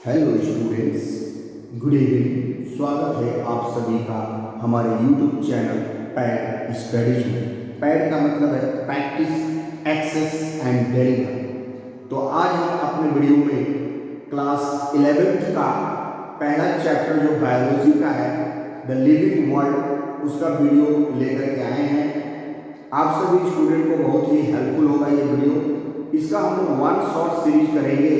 Hello students, good evening. स्वागत है आप सभी का हमारे यूट्यूब चैनल पैड स्टडीज में। पैड का मतलब है प्रैक्टिस, एक्सेस एंड डेलीवर। तो आज हम अपने वीडियो में क्लास 11th का पहला चैप्टर जो बायोलॉजी का है, द लिविंग वर्ल्ड, उसका वीडियो लेकर के आए हैं। आप सभी स्टूडेंट को बहुत ही हेल्पफुल होगा ये वीडियो। इसका हम लोग वन शॉर्ट सीरीज करेंगे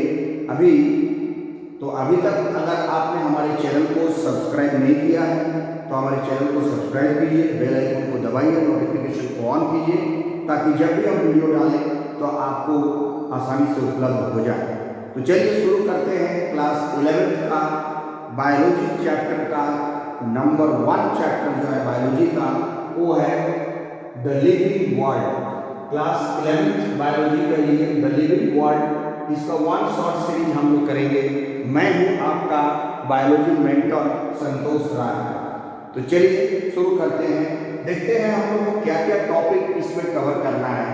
अभी तक अगर आपने हमारे चैनल को सब्सक्राइब नहीं किया है तो हमारे चैनल को सब्सक्राइब कीजिए, बेल आइकन को दबाइए, नोटिफिकेशन को ऑन कीजिए ताकि जब भी हम वीडियो डालें तो आपको आसानी से उपलब्ध हो जाए। तो चलिए शुरू करते हैं क्लास 11th का बायोलॉजी चैप्टर का नंबर 1 चैप्टर जो है बायोलॉजी का, वो है the living world. Class 11th biology का ये द लिविंग वर्ल्ड, इसका वन शॉर्ट सीरीज हम लोग करेंगे। मैं हूं आपका बायोलॉजी मेंटर संतोष राय। तो चलिए शुरू करते हैं, देखते हैं हम लोग को क्या क्या टॉपिक इसमें कवर करना है।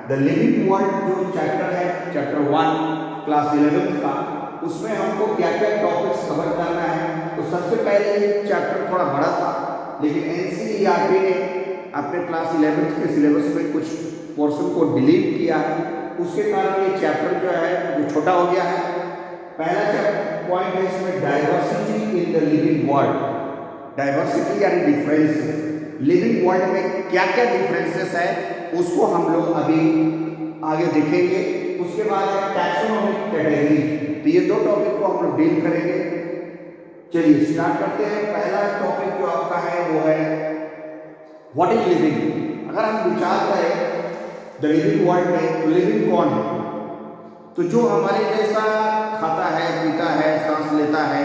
द लिविंग वर्ल्ड जो चैप्टर है, चैप्टर 1 क्लास 11th का, उसमें हमको क्या क्या टॉपिक्स कवर करना है। तो सबसे पहले ये चैप्टर थोड़ा बड़ा था, लेकिन एनसीईआरटी ने अपने क्लास 11th के सिलेबस में कुछ पोर्शन को डिलीट किया है, उसके कारण ये चैप्टर जो है वो छोटा हो गया है। पहला पॉइंट है इसमें diversity in the living world. Diversity यानी डिफरेंसेस, लिविंग वर्ल्ड में क्या क्या डिफरेंसेस है उसको हम लोग अभी आगे देखेंगे। उसके बाद है टैक्सोनॉमिक कैटेगरी। तो ये दो टॉपिक को हम लोग डील करेंगे। चलिए स्टार्ट करते हैं। पहला टॉपिक जो आपका है वो है व्हाट इज लिविंग। अगर हम विचार करें द लिविंग वर्ल्ड में, तो लिविंग कौन है? तो जो हमारे जैसा खाता है, पीता है, सांस लेता है,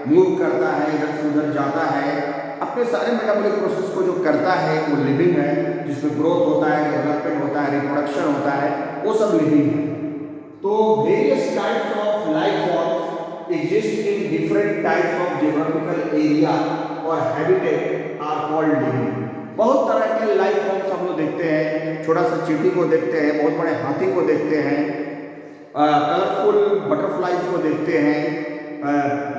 मूव करता है, इधर से उधर जाता है, अपने सारे मेटाबॉलिक प्रोसेस को जो करता है वो लिविंग है। जिसमें ग्रोथ होता है, डेवलपमेंट होता है, रिप्रोडक्शन होता है, वो सब लिविंग है। तो various types of life forms exist in different types of geographical area और हैबिटेट आर कॉल्ड लिविंग। बहुत तरह के लाइफ फॉर्म्स हम लोग देखते हैं। छोटा सा चींटी को देखते हैं, बहुत बड़े हाथी को देखते हैं, कलरफुल बटरफ्लाइज को देखते हैं,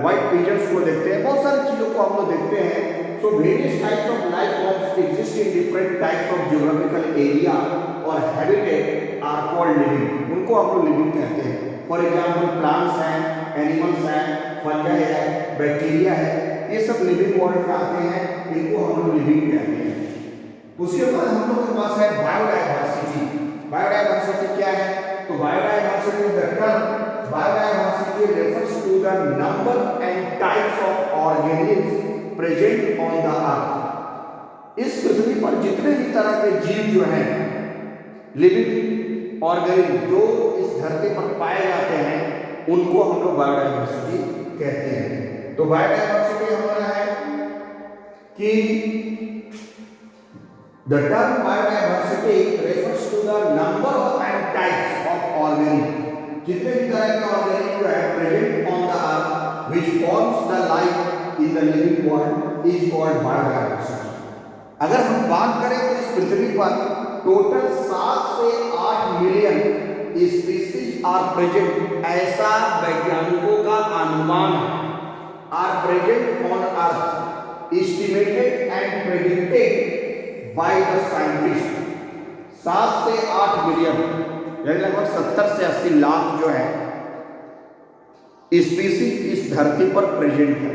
व्हाइट पिजन्स को देखते हैं, बहुत सारी चीज़ों को हम लोग देखते हैं। So various types of life forms exist in different types of geographical area और हैबिटेट आर कॉल्ड लिविंग। उनको हम लोग लिविंग कहते हैं। फॉर एग्जाम्पल प्लांट्स हैं, एनिमल्स हैं, फंजाई है, बैक्टीरिया है, ये सब लिविंग वर्ल्ड में आते हैं, इनको हम लोग लिविंग कहते हैं। उसके बाद हम लोग के पास है बायोडाइवर्सिटी। बायोडाइवर्सिटी क्या है? तो biodiversity the term biodiversity refers to the number and types of organisms present on the earth। इस पृथ्वी पर जितने भी तरह के जीव जो हैं, लिविंग ऑर्गेनिज्म जो इस धरती पर पाए जाते हैं, उनको हम लोग बायोडाइवर्सिटी कहते हैं। तो बायोडाइवर्सिटी हमारा है कि the term biodiversity refers to the number and types of organisms, जितने भी तरह के ऑर्गेनिज्म जो है present on the earth which forms the life in the living world is called biodiversity। अगर हम बात करें तो इस पृथ्वी पर टोटल 7 से 8 मिलियन स्पीसीज आर प्रेजेंट, ऐसा वैज्ञानिकों का अनुमान है। Are present on earth estimated and predicted by the scientist. 7 से 8 मिलियन यानी लगभग 70 से 80 लाख जो है स्पीसीज इस धरती पर प्रेजेंट है,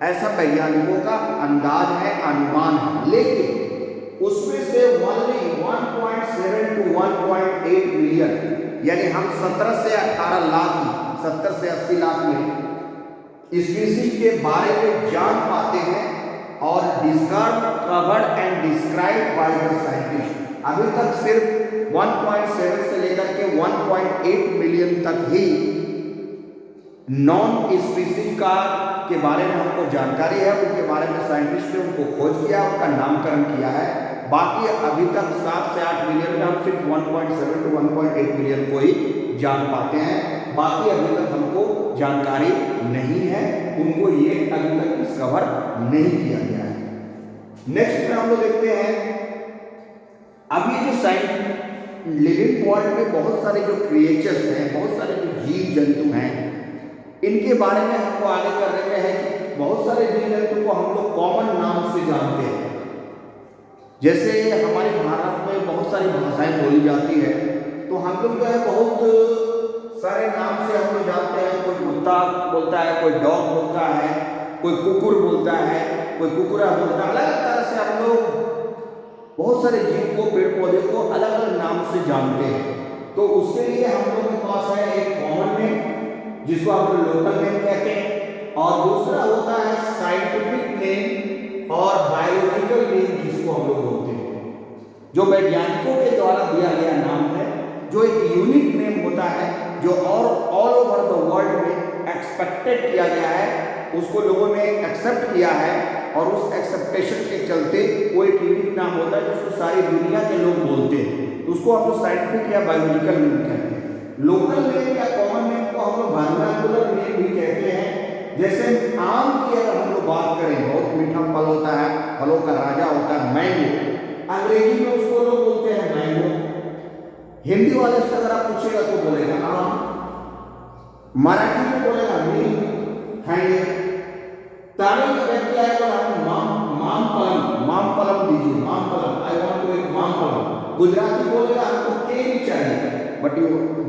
ऐसा वैज्ञानिकों का अंदाज है, अनुमान है। लेकिन उसमें से ओनली 1.7 to 1.8 मिलियन यानी हम 17 से 18 लाख, 70 से 80 लाख में स्पीसीज के बारे में जान पाते हैं और covered and describe by the scientist. अभी तक सिर्फ 1.7 से लेकर के 1.8 मिलियन तक ही नॉन स्पीसीज का के बारे में हमको जानकारी है, उनके बारे में साइंटिस्ट ने उनको खोज किया, उनका नामकरण किया है। बाकी अभी तक 7 से 8 मिलियन में हम सिर्फ 1.7 to 1.8 मिलियन को ही जान पाते हैं। बाकी अभी तक हमको जानकारी नहीं है, उनको ये अभी तक डिस्कवर नहीं किया गया है। नेक्स्ट में हम लोग देखते हैं, अब ये जो लिविंग वर्ल्ड में बहुत सारे जो क्रिएचर्स हैं, बहुत सारे जो जीव जंतु हैं, इनके बारे में हमको आगे करने में है कि बहुत सारे जीव जंतु को हम लोग कॉमन नाम से जानते हैं। जैसे हमारे भारत में बहुत सारी भाषाएं बोली जाती है, तो हम लोग जो है बहुत सारे नाम से हम लोग जानते हैं। कोई कुत्ता बोलता है, कोई डॉग बोलता है, कोई कुकुर बोलता है, कोई कुकुरा बोलता है। अलग अलग तरह से हम लोग बहुत सारे जीव को, पेड़ पौधे को अलग अलग नाम से जानते हैं। तो उसके लिए हम लोग के पास है एक कॉमन नेम जिसको हम लोग लोकल नेम कहते हैं, और दूसरा होता है साइंटिफिक नेम और बायोलॉजिकल नेम जिसको हम लोग बोलते हैं, जो वैज्ञानिकों के द्वारा दिया गया नाम है, जो एक यूनिक नेम होता है, जो ऑल ओवर द वर्ल्ड में एक्सपेक्टेड किया गया है, उसको लोगों ने एक्सेप्ट किया है, और उस एक्सेप्टेशन के चलते वो एक यूनिक नाम होता है जिसको सारी दुनिया के लोग बोलते हैं। तो उसको हम लोग साइंटिफिक या बायोलॉजिकल नेम कहते हैं। लोकल नेम या कॉमन नेम को हम लोग वर्नाकुलर नेम भी कहते हैं। जैसे आम की अगर हम लोग बात करें, बहुत मीठा फल होता है, फलों का राजा होता है मैंगो, अंग्रेजी में उसको लोग बोलते हैं मैंगो। हिंदी वाले से अगर आप पूछेगा तो बोलेगा आम, मराठी में बोलेगा नीम, खाएंगे। तमिल में व्यक्ति आएगा माम पलम दीजिए, माम पलम, आई वांट टू एक माम पलम। गुजराती बोलेगा हमको केरी चाहिए, बट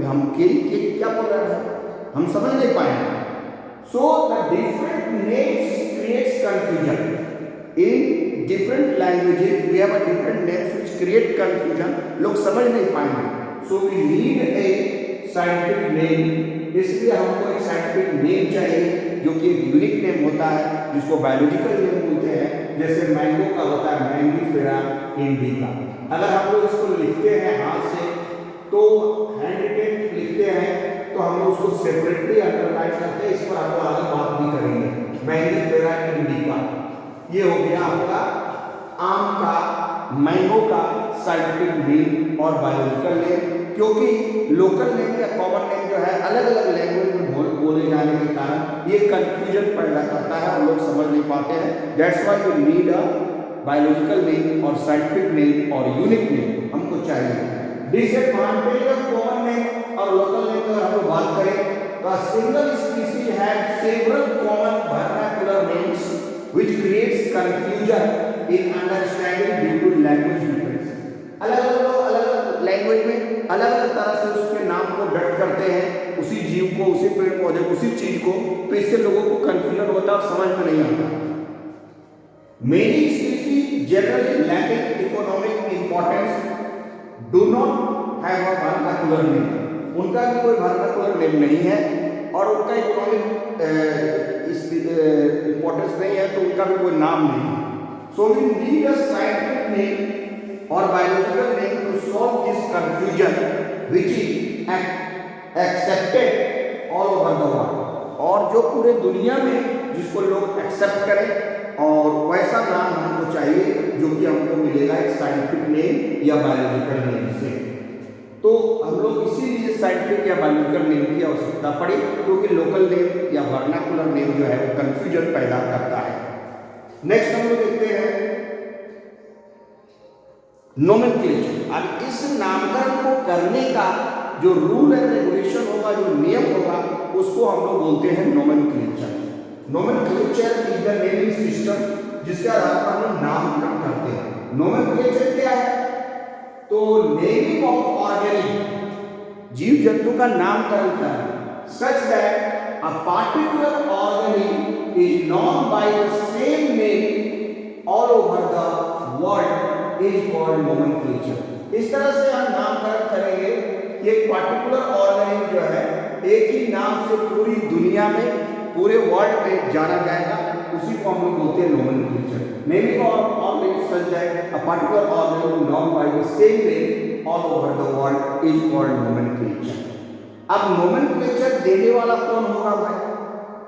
हम केरी क्या बोल रहे हैं, हम समझ नहीं पाएंगे। So the different names creates confusion in different languages. We have a different names which create confusion, लोग समझ नहीं पाएंगे। So we need a scientific name, इसलिए हमको एक साइंटिफिक नेम चाहिए जो कि एक यूनिक नेम होता है, जिसको बायोलॉजिकल नेम बोलते हैं। जैसे मैंगो का होता है मैंगीफेरा इंडिका। अगर हम लोग इसको लिखते हैं हाथ से, तो हैंड रिटेन लिखते हैं, तो हम लोग उसको सेपरेटली अंडरलाइन करते हैं। इस पर हम लोग आगे बात भी करेंगे। मैंगीफेरा इंडिका, ये हो गया आपका आम का, मैंगो का साइंटिफिक नेम और बायोलॉजिकल नेम। क्योंकि लोकल नेम या कॉमन नेम जो है अलग अलग लैंग्वेज में बोले जाने के कारण ये कंफ्यूजन पैदा करता है और लोग समझ नहीं पाते हैं। That's why we need a biological name और साइंटिफिक नेम और यूनिक नेम हमको चाहिए। डिसएडवांटेज ऑफ कॉमन नेम और लोकल नेम की हम लोग बात करें तो single species have several common vernacular names which creates confusion in understanding due to language difference. अलग अलग लैंग्वेज में अलग अलग तरह से उसके नाम को व्यक्त करते हैं, उसी जीव को, उसी पेड़ पौधे को, उसी चीज को, तो इससे लोगों को कंफ्यूजन होता है और समझ में नहीं आता। Many species generally lacking economic importance do not have a vernacular name. उनका भी कोई वर्नाकुलर नेम नहीं है और उनका इकोनॉमिक इंपॉर्टेंस नहीं है, तो उनका भी कोई नाम नहीं है। So we need a scientific name और biological name to solve this confusion which is accepted all over the world, और जो पूरे दुनिया में जिसको लोग एक्सेप्ट करें, और वैसा नाम हमको चाहिए जो कि हमको मिलेगा एक साइंटिफिक नेम या बायोलॉजिकल नेम से। तो हम लोग इसीलिए साइंटिफिक या बायोलॉजिकल नेम की आवश्यकता पड़ी, क्योंकि लोकल नेम या वर्नाकुलर नेम जो है वो कंफ्यूजन पैदा करता है। नेक्स्ट हम लोग देखते हैं नोमेनक्लेचर। अब इस नामकरण को करने का जो रूल एंड रेगुलेशन होगा, जो नियम होगा, उसको हम लोग बोलते हैं nomenclature. Nomenclature is the naming system जिसके आधार पर हम लोग नामकरण करते हैं। नोमेनक्लेचर क्या है? तो नेमिंग ऑफ ऑर्गेनिज्म, जीव जंतु का नामकरण करना, such that a particular organism is known by the same name all over the world is called nomenclature. इस तरह से हम नामकरण करेंगे कि एक पार्टिकुलर ऑर्गेनिज्म जो है एक ही नाम से पूरी दुनिया में, पूरे वर्ल्ड में जाना जाएगा, उसी को हम लोग बोलते हैं nomenclature. Naming of organism such that a particular organism known by the same name all over the world is called nomenclature. अब नोमेनक्लेचर देने वाला कौन होगा भाई?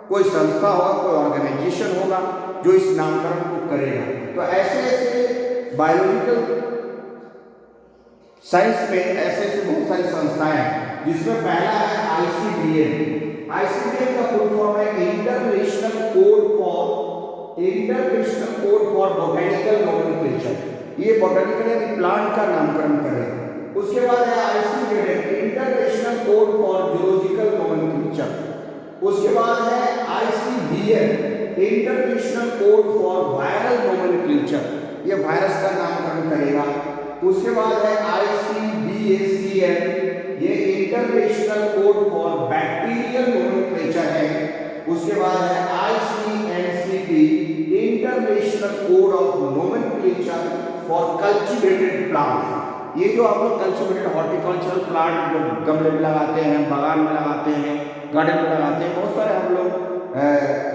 कोई संस्था होगा, कोई ऑर्गेनाइजेशन होगा जो इस नामकरण को करेगा। तो ऐसे बायोलॉजिकल साइंस में ऐसे बहुत सारी संस्थाएं हैं, जिसमें पहला है ICBM। ICBM का फुल फॉर्म है international code for botanical nomenclature. ये बोटेनिकल यानी प्लांट का नामकरण करेगा। उसके बाद है ICZN international code for zoological nomenclature. उसके बाद है ICVM, international code for viral nomenclature, ये वायरस का नामकरण करेगा। उसके बाद है ICBACN, ये international code for bacterial nomenclature है। उसके बाद है ICNCP, international code of nomenclature for cultivated plants, ये जो आप लोग कल्टीवेटेड हॉर्टिकल्चरल प्लांट जो गमले में लगाते हैं, बागान में लगाते हैं, गार्डन में लगाते हैं, बहुत सारे हम लोग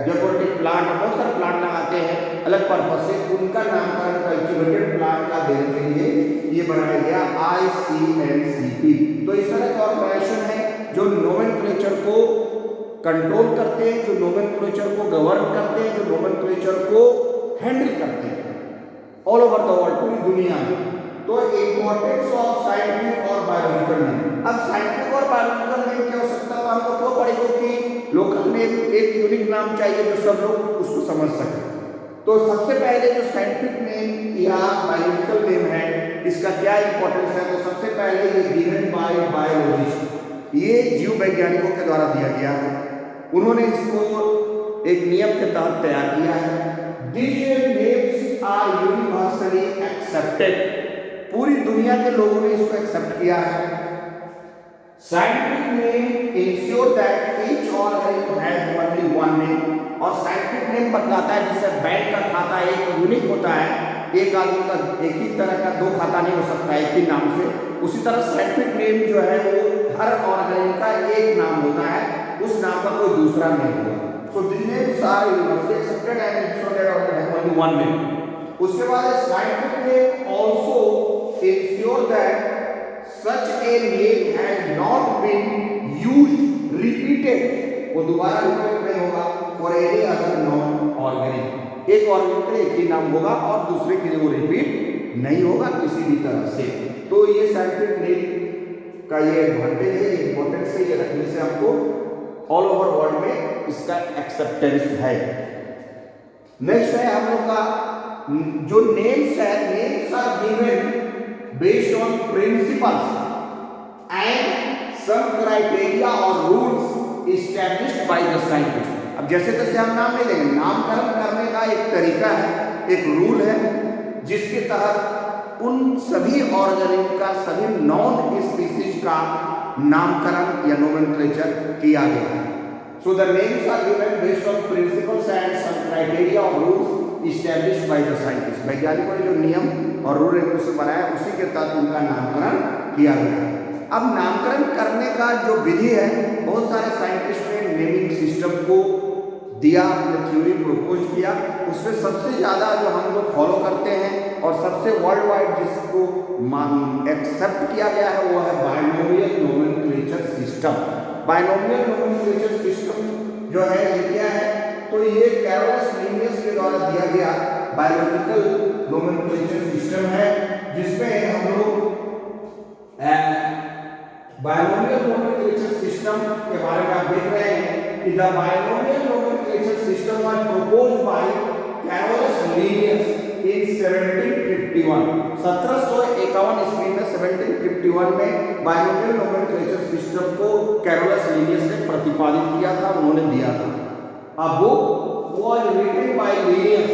डेकोरेटिव प्लांट, बहुत सारे प्लांट लगाते हैं अलग पर्पज से, उनका नामकरण कल्टीवेटेड प्लांट का देने के लिए ये बनाया गया ICNCP। तो इस तरह के ऑर्गेनाइजेशन है जो नोमेनक्लेचर को कंट्रोल करते हैं, जो नोमेनक्लेचर को गवर्न करते हैं, जो नोमेनक्लेचर को हैंडल करते हैं ऑल ओवर द वर्ल्ड, पूरी दुनिया में। तो इंपॉर्टेंस ऑफ साइंटिफिक और बायोलॉजिकल नेम, अब साइंटिफिक और बायोलॉजिकल नेम क्या हो सकता है, हमको क्यों पढ़ेंगे कि लोकल नेम एक यूनिक नाम चाहिए जो सब लोग उसको समझ सके। तो सबसे पहले जो साइंटिफिक नेम या बायोलॉजिकल नेम है, इसका क्या इंपॉर्टेंस है, तो सबसे पहले ये गिवन बाय बायोलॉजिस्ट, ये जीव वैज्ञानिकों के द्वारा दिया गया है, उन्होंने इसको एक नियम के तहत तैयार किया है। These names are universally accepted, पूरी दुनिया के लोगों ने इसको एक्सेप्ट किया है। Scientific name ensure that each organism has only one name, और साइंटिफिक नेम बतलाता है, जैसे बैंक का खाता एक यूनिक होता है, एक आदमी का एक ही तरह का दो खाता नहीं हो सकता एक ही नाम से, उसी तरह साइंटिफिक नेम जो है वो हर ऑर्गेनिज्म का एक नाम होता है, उस नाम का कोई दूसरा नेम होता है। So these names are universally accepted and ensure that organ has only one name. उसके बाद scientific name also ensure that such a name has not been used repeated, वो दोबारा रिपीट नहीं होगा for any other non-organism, एक organism के एक ही नाम होगा और दूसरे के लिए वो रिपीट नहीं होगा किसी भी तरह से। तो ये साइंटिफिक नेम का ये एडवांटेज है, इंपॉर्टेंस है, ये रखने से हमको ऑल ओवर वर्ल्ड में इसका एक्सेप्टेंस है। नेक्स्ट है हम लोग का जो नेम्स है, names are given based on principles and some criteria और rules established by the scientist. अब जैसे तैसे हम नाम नहीं लेंगे, नामकरण करने का एक तरीका है, एक रूल है, जिसके तहत उन सभी ऑर्गेनिज्म का, सभी नॉन स्पीसीज का नामकरण या नोमेनक्लेचर किया गया है। So the names are given based on principles and some criteria और rules established by the scientist, वैज्ञानिकों ने जो नियम और रूल रेगुलेशन बनाया उसी के तहत उनका नामकरण किया गया है। अब नामकरण करने का जो विधि है, बहुत सारे साइंटिस्ट ने नेमिंग सिस्टम को दिया, अपने थ्योरी प्रपोज किया, उसमें सबसे ज़्यादा जो हम लोग फॉलो करते हैं और सबसे वर्ल्ड वाइड जिसको एक्सेप्ट किया गया है वो है binomial nomenclature system. Binomial nomenclature system जो है ये क्या है, तो ये कैरोलस लिनियस के द्वारा दिया गया बायोलॉजिकल नोमेनक्लेचर सिस्टम है, जिसमें हम लोग बायनोमियल नोमेनक्लेचर सिस्टम के बारे में आप देख रहे हैं कि the binomial nomenclature system was proposed by Carolus Linnaeus in 1751। 1751 ईस्वी में 1751 में बायनोमियल नोमेनक्लेचर सिस्टम को कैरोलस लिनियस ने प्रतिपादित किया था, उन्होंने दिया था। A book was written by Linnaeus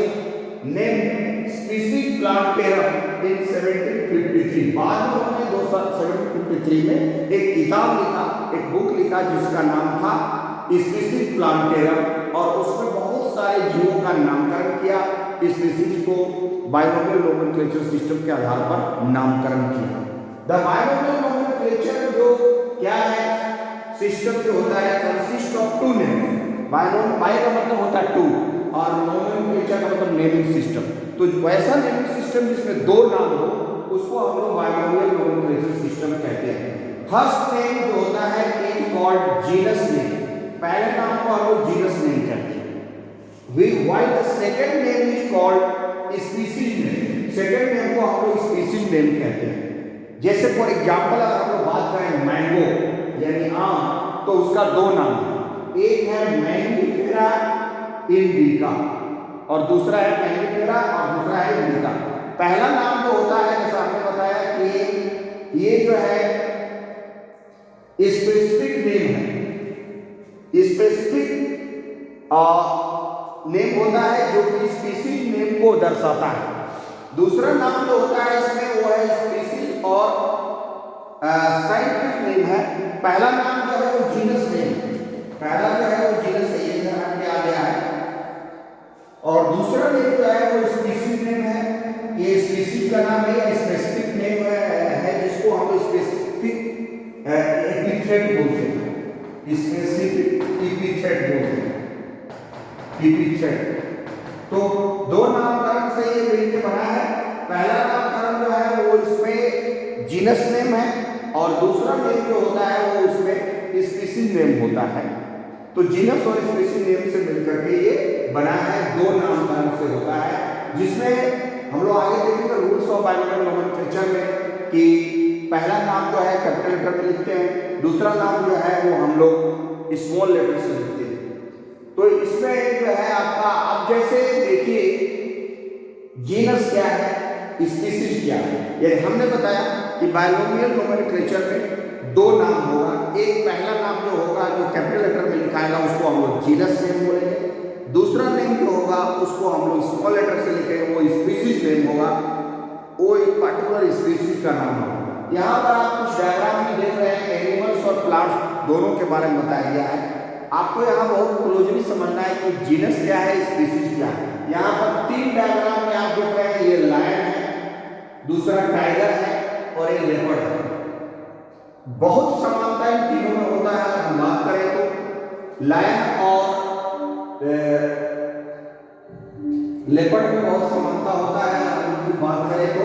named Species Plantarum in 1753। बाद में उन्होंने 1753 में एक किताब लिखा, एक बुक लिखा जिसका नाम था स्पीसीज प्लांटेरम, और उसमें बहुत सारे जीवों का नामकरण किया, स्पीसीज को बायनोमियल नोमेनक्लेचर सिस्टम के आधार पर नामकरण किया। द बायनोमियल नोमेनक्लेचर जो क्या है सिस्टम जो होता है, consist of two names. Bi का मतलब होता है टू और नोमेनक्लेचर का मतलब नेमिंग सिस्टम। तो वैसा नेमिंग सिस्टम जिसमें दो नाम हो उसको हम लोग बायनोमियल नोमेनक्लेचर सिस्टम कहते हैं। फर्स्ट नेम जो होता है इज कॉल्ड जीनस नेम, पहले नाम को हम लोग जीनस नेम कहते हैं। While the second name is called species name, second name को हम लोग स्पीसीज नेम कहते हैं। जैसे फॉर एग्जांपल अगर हम लोग बात करें मैंगो यानी आम, तो उसका दो नाम है, एक है मैंगिफेरा इंडिका और दूसरा है मैंगिफेरा और दूसरा है इंडिका। पहला नाम जो होता है जैसा आपने बताया कि ये जो है स्पेसिफिक नेम है, स्पेसिफिक नेम होता है जो कि स्पीसीज नेम को दर्शाता है। दूसरा नाम जो होता है इसमें वो है स्पीसीज और साइंटिफिक नेम है। पहला नाम जो है वो जीनस नेम, पहला जो है वो जीनस है, ये ध्यान के आ गया है। और दूसरा नेम जो है वो स्पीसीज नेम है। ये स्पीसीज का नाम है, स्पेसिफिक नेम है जिसको हम स्पेसिफिक एपिथेट बोलते हैं, स्पेसिफिक एपिथेट बोलते हैं, एपिथेट। तो दो नामकरण से ये मिलकर बना है। पहला नामकरण जो है वो इसमें जीनस नेम है और दूसरा नेम जो होता है वो उसमें स्पीसीज नेम होता है। तो जीनस और स्पीसीज नेम से मिलकर के ये बना है, दो नामकरण से होता है, जिसमें हम लोग आगे देखेंगे रूल्स ऑफ बायोलॉजिकल नोमेनक्लेचर में कि पहला नाम जो है कैपिटल लेटर में लिखते हैं, दूसरा नाम जो है वो हम लोग स्मॉल लेटर से लिखते हैं। तो इसमें जो है आपका, अब जैसे देखिए जीनस क्या है, स्पीसीज क्या है। यानी हमने बताया कि बायोलॉजिकल नोमेनक्लेचर में दो नाम होगा, एक पहला नाम जो होगा जो कैपिटल लेटर में लिखाएगा उसको हम लोग जीनस नेम बोलेंगे, दूसरा नेम जो होगा उसको हम लोग स्मॉल लेटर से लिखेंगे, वो स्पीसीज नेम होगा, वो एक पर्टिकुलर स्पीसीज का नाम होगा। यहाँ पर आप कुछ डायग्राम में देख रहे हैं, एनिमल्स और प्लांट्स दोनों के बारे में बताया गया है। आपको यहाँ बहुत क्लोजली समझना है कि जीनस क्या है, स्पीसीज क्या है। यहाँ पर तीन डायग्राम में आप देख रहे हैं, ये लायन है, दूसरा टाइगर है और एक लेपर्ड है। बहुत समानता इन तीनों में होता है। अगर हम बात करें तो लायन और लेपर्ड में बहुत समानता होता है। अगर उनकी बात करें तो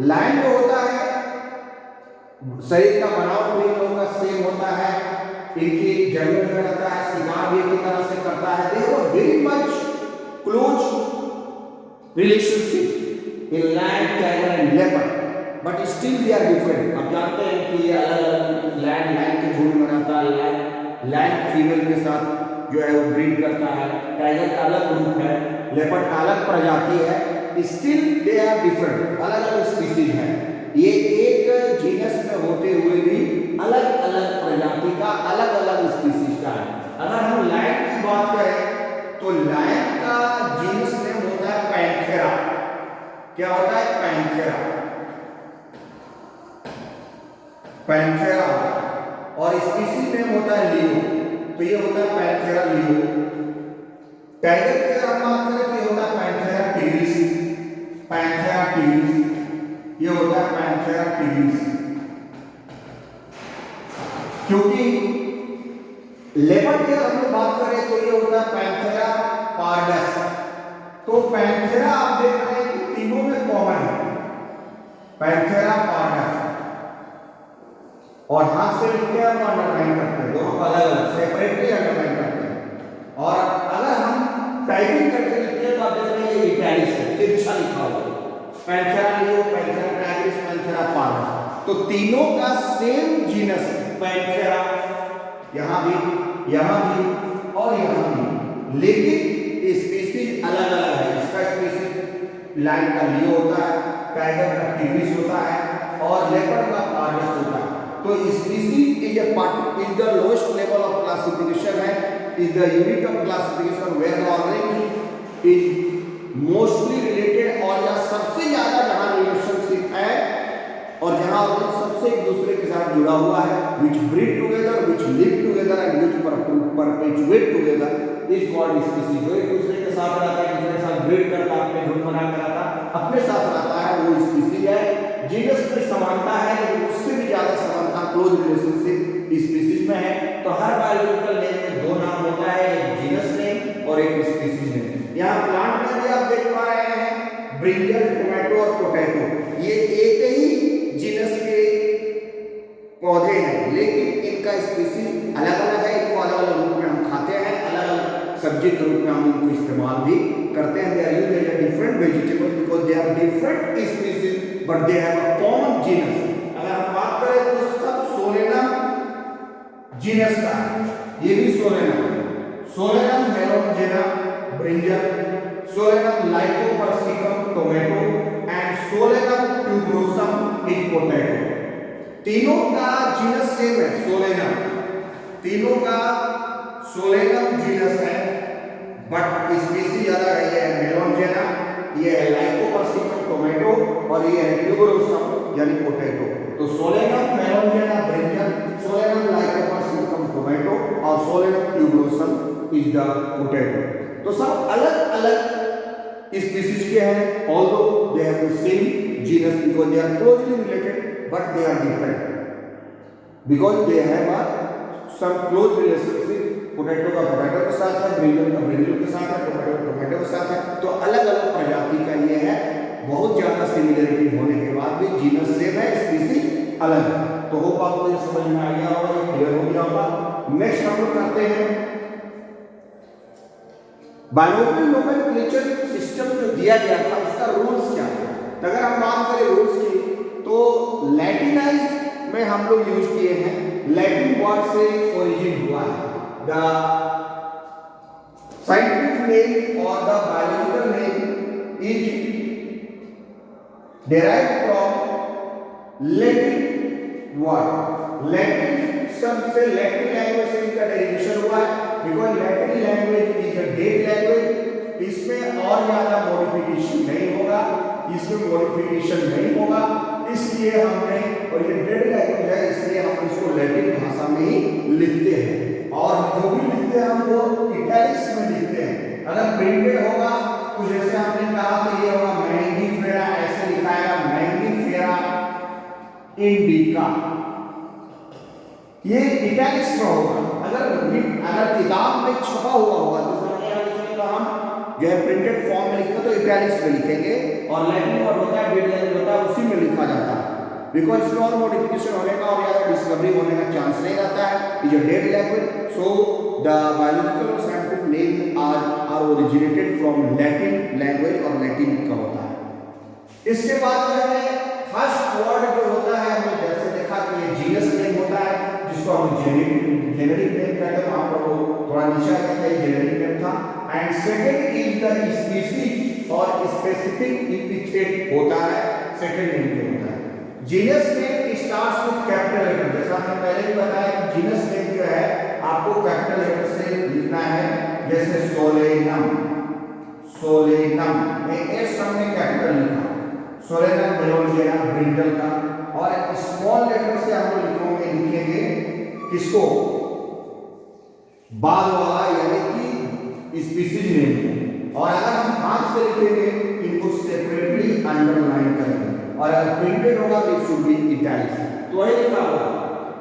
लायन जो होता है शरीर का बनावट भी इन लोगों का सेम होता है, इनकी जंगल में रहता है, शिकार भी एक तरह से करता है। They have very much close relationship in lion, tiger and leopard, but still they are different. आप जानते हैं कि ये अलग अलग लायन के झुंड में रहता है, लायन फीमेल के साथ जो है वो ब्रीड करता है, टाइगर का अलग ग्रुप है, लेपर्ड का अलग प्रजाति है, स्टिल दे आर डिफरेंट, अलग अलग स्पीसीज है। ये एक जीनस में होते हुए भी अलग अलग प्रजाति का, अलग अलग स्पीसीज का है। अगर हम लायन की बात करें तो लायन का जीनस नेम होता है पैंथेरा। क्या होता है? Panthera, Panthera. और स्पीसीज नेम होता है लियो, तो ये होता है पैंथेरा लियो। टाइगर की अगर हम बात करें तो ये होता है पैंथेरा टिग्रिस, पैंथेरा टिग्रिस, ये होता है पैंथेरा टिग्रिस। क्योंकि लेपर्ड की अगर हम बात करें तो ये होता है पैंथेरा पार्डस। तो पैंथेरा आप देख रहे हैं कि तीनों में कॉमन है, पैंथेरा पार्डस। और हाथ से लिखते हैं हम अंडरलाइन करते हैं, दोनों को अलग अलग सेपरेटली अंडरलाइन करते हैं। और अगर हम टाइपिंग करके लिखते हैं तो आप देख रहे हैं ये इटैलिक है, तिरछा लिखा हुआ है, Panthera leo, Panthera Tigris, Panthera pardus. तो तीनों का सेम जीनस पैंथेरा, यहाँ भी और यहाँ भी, लेकिन स्पीसीज अलग अलग है। इसका स्पीसीज लायन का लियो होता है, टाइगर का टिग्रिस होता है और लेपर्ड का पार्डस होता है। तो species is the lowest level of classification है, is the unit of classification where the organism is mostly related, और या सबसे ज्यादा जहां रिलेशनशिप है और जहां ऑर्गेनिज्म सबसे एक दूसरे के साथ जुड़ा हुआ है, which breed together, which live together and which perpetuate together is called species। जो एक दूसरे के साथ रहता है, दूसरे के साथ ब्रीड करता है, अपने झुंड बना कर रहता है, अपने साथ रहता है, वो स्पीसीज है। जीनस में समानता है लेकिन उससे भी ज्यादा समानता क्लोज रिलेशनशिप स्पीसीज में है। तो हर बायोलॉजिकल नेम में दो नाम होता है, एक जीनस नेम और एक स्पीसीज नेम। यहाँ प्लांट में भी आप देख पा रहे हैं ब्रिंजल, टोमेटो और पोटैटो, ये एक ही जीनस के पौधे हैं, लेकिन इनका स्पीसीज अलग अलग है। इनको अलग अलग रूप में हम खाते हैं, अलग अलग सब्जी के रूप में हम इनको इस्तेमाल भी करते हैं। They are used as a different vegetable because they are different species but they have a common genus. अगर हम बात करें तो सब सोलेनम जीनस का है, ये भी Solanum, Solanum melongena brinjal, Solanum lycopersicum tomato and Solanum tuberosum in potato. तीनों का जीनस सेम है, सोलेनम, तीनों का सोलेनम जीनस है बट स्पीसीज अलग है। ये है मेलोंजेना, ये है लाइकोपर्सिकम टोमेटो और ये है ट्यूबरोसम यानी पोटैटो। तो Solanum melongena brinjal, Solanum lycopersicum tomato और Solanum tuberosum is the potato. तो सब अलग अलग स्पीसीज के हैं, although they have the same genus because they are closely related but they are different because they have some close relationship. Potato का potato के साथ है, ब्रिंजल का ब्रिंजल के साथ है, टोमेटो का टोमेटो के साथ है। तो अलग अलग प्रजाति का ये है, बहुत ज्यादा सिमिलरिटी होने के बाद भी जीनस सेम है, स्पीसीज अलग है। तो होप आपको ये समझ में आ गया होगा, ये क्लियर हो गया होगा। नेक्स्ट हम लोग करते हैं बायोलॉजिकल नोमेनक्लेचर सिस्टम जो दिया गया था उसका रूल्स क्या है। अगर हम बात करें रूल्स की तो लैटिनाइज्ड में हम लोग यूज किए हैं, लैटिन वर्ड से ओरिजिन हुआ है। द साइंटिफिक नेम और the biological name is derived from Latin word. Latin शब्द से, लैटिन लैंग्वेज से इसका डेरिवेशन हुआ है because Latin language is a dead language. इसमें और ज्यादा मॉडिफिकेशन नहीं होगा, इसमें मॉडिफिकेशन नहीं होगा, इसलिए हमने, और ये डेड लैंग्वेज है इसलिए हम इसको लैटिन भाषा में ही लिखते हैं। और जो भी लिखते हैं हम वो इटैलिक्स में लिखते हैं। अगर प्रिंटेड होगा तो जैसे हमने कहा तो ये होगा मैंगीफेरा, ऐसे लिखाएगा मैंगीफेरा इंडिका, ये इटैलिक्स में होगा। अगर किताब में छपा हुआ होगा तो हम जो है प्रिंटेड फॉर्म में लिखेंगे तो इटैलिक्स में लिखेंगे, और लैटिन वर्ड होता है, डेड लैंग्वेज होता है, उसी में लिखा जाता है बिकॉज इसमें और मॉडिफिकेशन होने का और ज्यादा डिस्कवरी होने का चांस नहीं रहता है। Is a dead language, so the biological और scientific name are originated from Latin language और लैटिन का होता है। इसके बाद जो है फर्स्ट वर्ड जो होता है, हमने जैसे देखा कि ये जीनस नेम होता है जिसको हम जेनेरिक नेम कहते हैं, आप लोगों थोड़ा नीचे आ गया, ये जेनेरिक नेम था। And second is the species और स्पेसिफिक एपिथेट होता है, सेकंड नेम जो होता है। Genus name starts with capital letter, जैसा हमने पहले भी बताया कि जीनस नेम जो है आपको कैपिटल लेटर से लिखना है, जैसे सोलेनम, सोलेनम में एस हमने कैपिटल लिखा, सोलेनम मेलोंजेना ब्रिंजल का, और स्मॉल लेटर से हम लोग लिखेंगे किसको, बाद वाला यानी कि स्पीसीज नेम। और अगर हम हाथ से लिखेंगे इनको सेपरेटली अंडरलाइन करेंगे, और अगर प्रिंटेड होगा तो इट शुड बी इटैलिक्स। तो वही लिखा होगा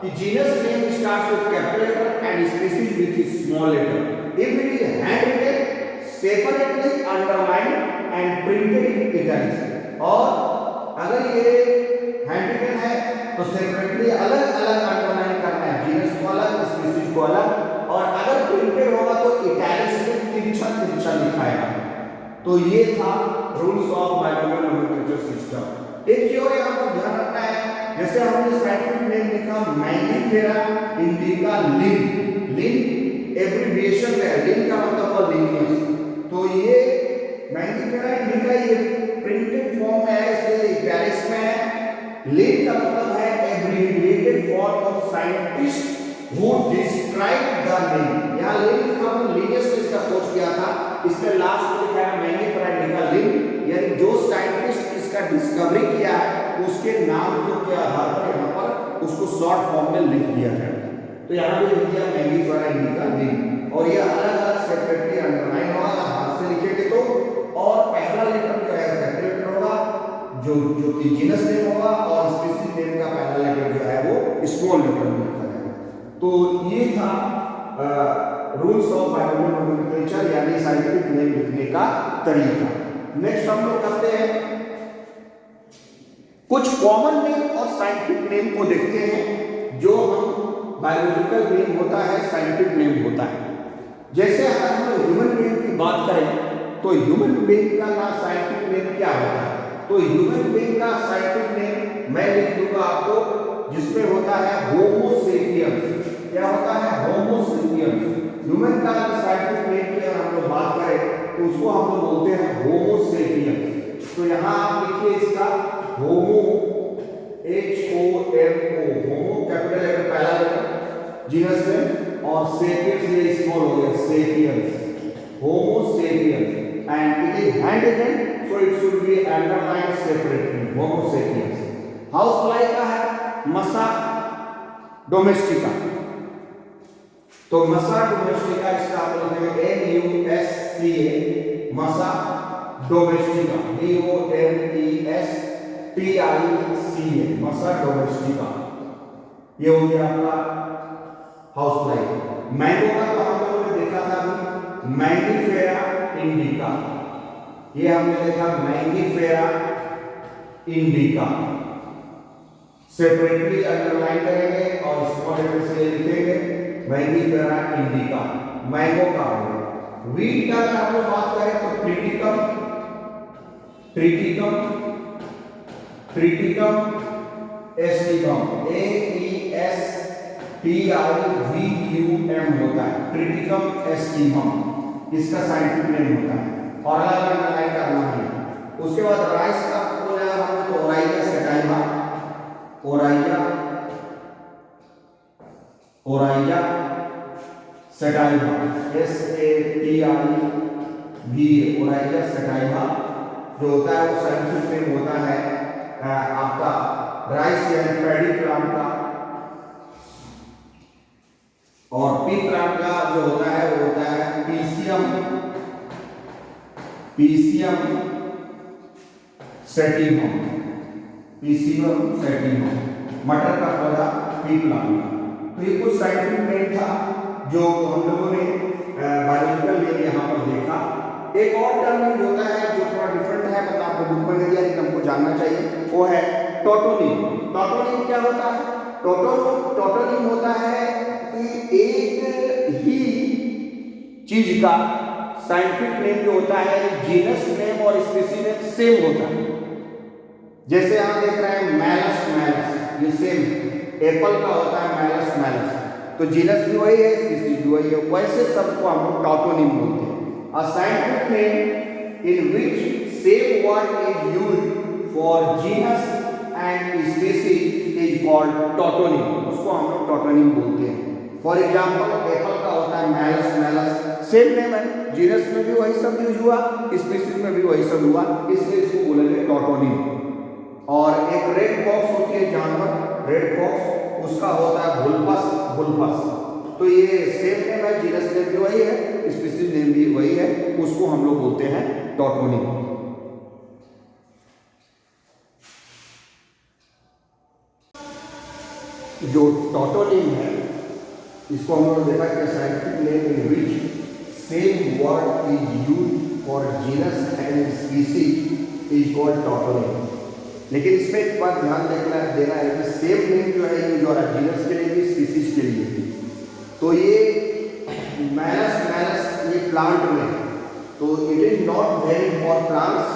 कि genus name starts with capital letter and species with small letter. If it is handwritten separately underline and printed in italics, और अगर ये हैंड रिटन है तो सेपरेटली अलग अलग अंडरलाइन करना है, जीनस को अलग, स्पीसीज को अलग, और अगर प्रिंटेड होगा तो इटैलिक्स में तिरछा तिरछा लिखाएगा। तो ये था rules of biological nomenclature system. एक चीज और यहाँ पर ध्यान रखना है, जैसे हमने साइंटिफिक नेम लिखा मैंगीफेरा इंडिका लिन, लिन एब्रिविएशन है, लिन का मतलब है लिनियस। तो ये मैंगीफेरा इंडिका ये प्रिंटेड फॉर्म में है इसलिए इटैलिक्स में है। लिन का मतलब है abbreviated form of scientist who described the name। यहाँ लिन लिखा हमने लिनियस से इसका खोज किया था, इसमें लास्ट में लिखा है मैंगीफेरा इंडिका लिन, यानी जो साइंटिस्ट इसका डिस्कवरी किया है उसके नाम के आधार पर यहाँ पर उसको शॉर्ट फॉर्म में लिख दिया जाएगा। तो यहाँ पे लिख दिया मैंगीफेरा इंडिका लिन, और ये अलग अलग सेपरेटली अंडरलाइन होगा, अगर हाथ से लिखेंगे तो, और पहला लेटर जो है कैपिटल लेटर होगा जो कि जीनस नेम होगा, और स्पीसीज नेम का पहला लेटर जो है वो स्मॉल लेटर में लिखा जाएगा। तो ये था रूल्स ऑफ बायोलॉजिकल नोमेनक्लेचर यानी साइंटिफिक नेम लिखने का तरीका। नेक्स्ट हम लोग करते हैं कुछ कॉमन नेम और साइंटिफिक नेम को देखते हैं। जो हम बायोलॉजिकल नेम होता है, साइंटिफिक नेम होता है। जैसे अगर हम ह्यूमन बीइंग की बात करें तो ह्यूमन बीइंग का साइंटिफिक नेम क्या होता है? तो ह्यूमन बीइंग का साइंटिफिक नेम मैं लिख दूंगा आपको, जिसमें होता है होमो सेपियंस। क्या होता है? होमो सेपियंस। ह्यूमन का साइंटिफिक नेम की अगर हम लोग बात करें तो उसको हम लोग बोलते हैं होमो सेपियंस। तो यहाँ आप लिखिए इसका होमो, HOMO, होमो कैपिटल लेटर पहला लेटर जीनस में, और सेपियंस ये स्मॉल हो गया sapiens. Homo sapiens, and it is hand in hand, so it should be underlined separately. Homo sapiens. Housefly का है मसा डोमेस्टिका, तो मसा डोमेस्टिका इसका आप लिखेंगे MUSCA, मसा डोमेस्टिका, DOMESTICA, मसा डोमेस्टिका। ये हो गया आपका हाउसफ्लाई। मैंगो का तो हम लोगों ने देखा था अभी, मैंगीफेरा इंडिका, ये हमने देखा मैंगीफेरा इंडिका, सेपरेटली अंडरलाइन करेंगे और स्मॉल लेटर से लिखेंगे मैंगीफेरा इंडिका। मैंगो का हो। वीट का अगर हम लोग बात करें तो ट्रिटिकम, ट्रिटिकम, ट्रिटिकम एस्टिकम, AESTIVUM होता है, ट्रिटिकम एस्टिकम इसका साइंटिफिक नेम होता है और अलग अंडरलाइन करना है। उसके बाद राइस का बोला हमने तो ओराइया सटाइवा, ओराइया, ओराइया सटाइवा, SATIVA, ओराइया सटाइवा जो होता है वो साइंटिफिक नेम होता है आपका राइस यानी पैडी प्लांट का। और पी प्लांट का जो होता है वो होता है पीसियम, पीसियम सेटिवम, पीसियम सेटिवम, मटर का पौधा पी प्लांट। तो ये कुछ साइंटिफिक नेम था जो हम लोगों ने बायोलॉजिकल नेम यहाँ पर देखा। एक और टर्म होता है जो थोड़ा डिफरेंट है, मतलब आपको बुक में दे दिया लेकिन हमको जानना चाहिए, वो है टोटोनिम। टोटोनिम क्या होता है? टोटोनिम होता है कि एक ही चीज का साइंटिफिक नेम जो होता है जीनस नेम और स्पीशीज नेम सेम होता है। जैसे आप देख रहे हैं मैलस, मैलस ये सेम एप्पल का होता है मैलस, मैलस, तो जीनस भी वही है, स्पीशीज भी वही है, वैसे सबको हम लोग टोटोनिम बोलते हैं। A scientific name in which same word is used for genus and species is called tautonym, उसको हम लोग टोटोनिम बोलते हैं। फॉर एग्जाम्पल एप्पल का होता है मैलस, मैलस सेम नेम है, जीनस में भी वही सब यूज हुआ, स्पीशीज में भी वही सब हुआ, इसलिए इसको बोलेंगे टोटोनिम। और एक रेड फॉक्स होती है जानवर, रेड फॉक्स, उसका होता है बुल्पस, बुल्पस, तो ये सेम नेम है, जीनस नेम भी वही है, स्पीशीज नेम भी वही है, उसको हम लोग बोलते हैं टोटोनिम। जो टोटोनिम है इसको हम लोग देखा कि scientific name in which same word is used for genus and species is called tautonym. लेकिन इसमें एक बात ध्यान देना है कि सेम नेम जो है यूज हो रहा है जीनस के लिए भी, स्पीशीज के लिए भी। तो ये मैलस, मैलस ये प्लांट में, तो it is not valid for plants,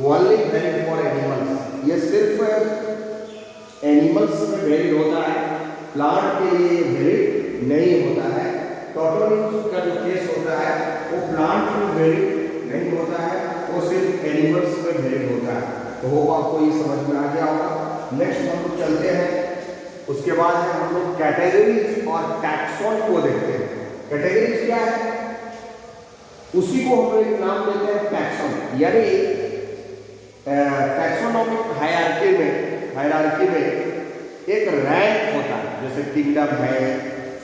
only valid for animals. ये सिर्फ एनिमल्स में वैलिड होता है, प्लांट के लिए वैलिड नहीं होता है। टोटोनिम का जो केस होता है वो प्लांट में वैलिड नहीं होता है, वो सिर्फ एनिमल्स में वैलिड होता है। तो होप आपको ये समझ में आ गया होगा। नेक्स्ट हम लोग चलते हैं, उसके बाद है हम लोग कैटेगरीज और टैक्सोन को देखते हैं। कैटेगरीज क्या है? उसी को हम लोग एक नाम देते हैं टैक्सोन, यानी टैक्सोनॉमिक हायरार्की में एक रैंक होता है, जैसे किंगडम है,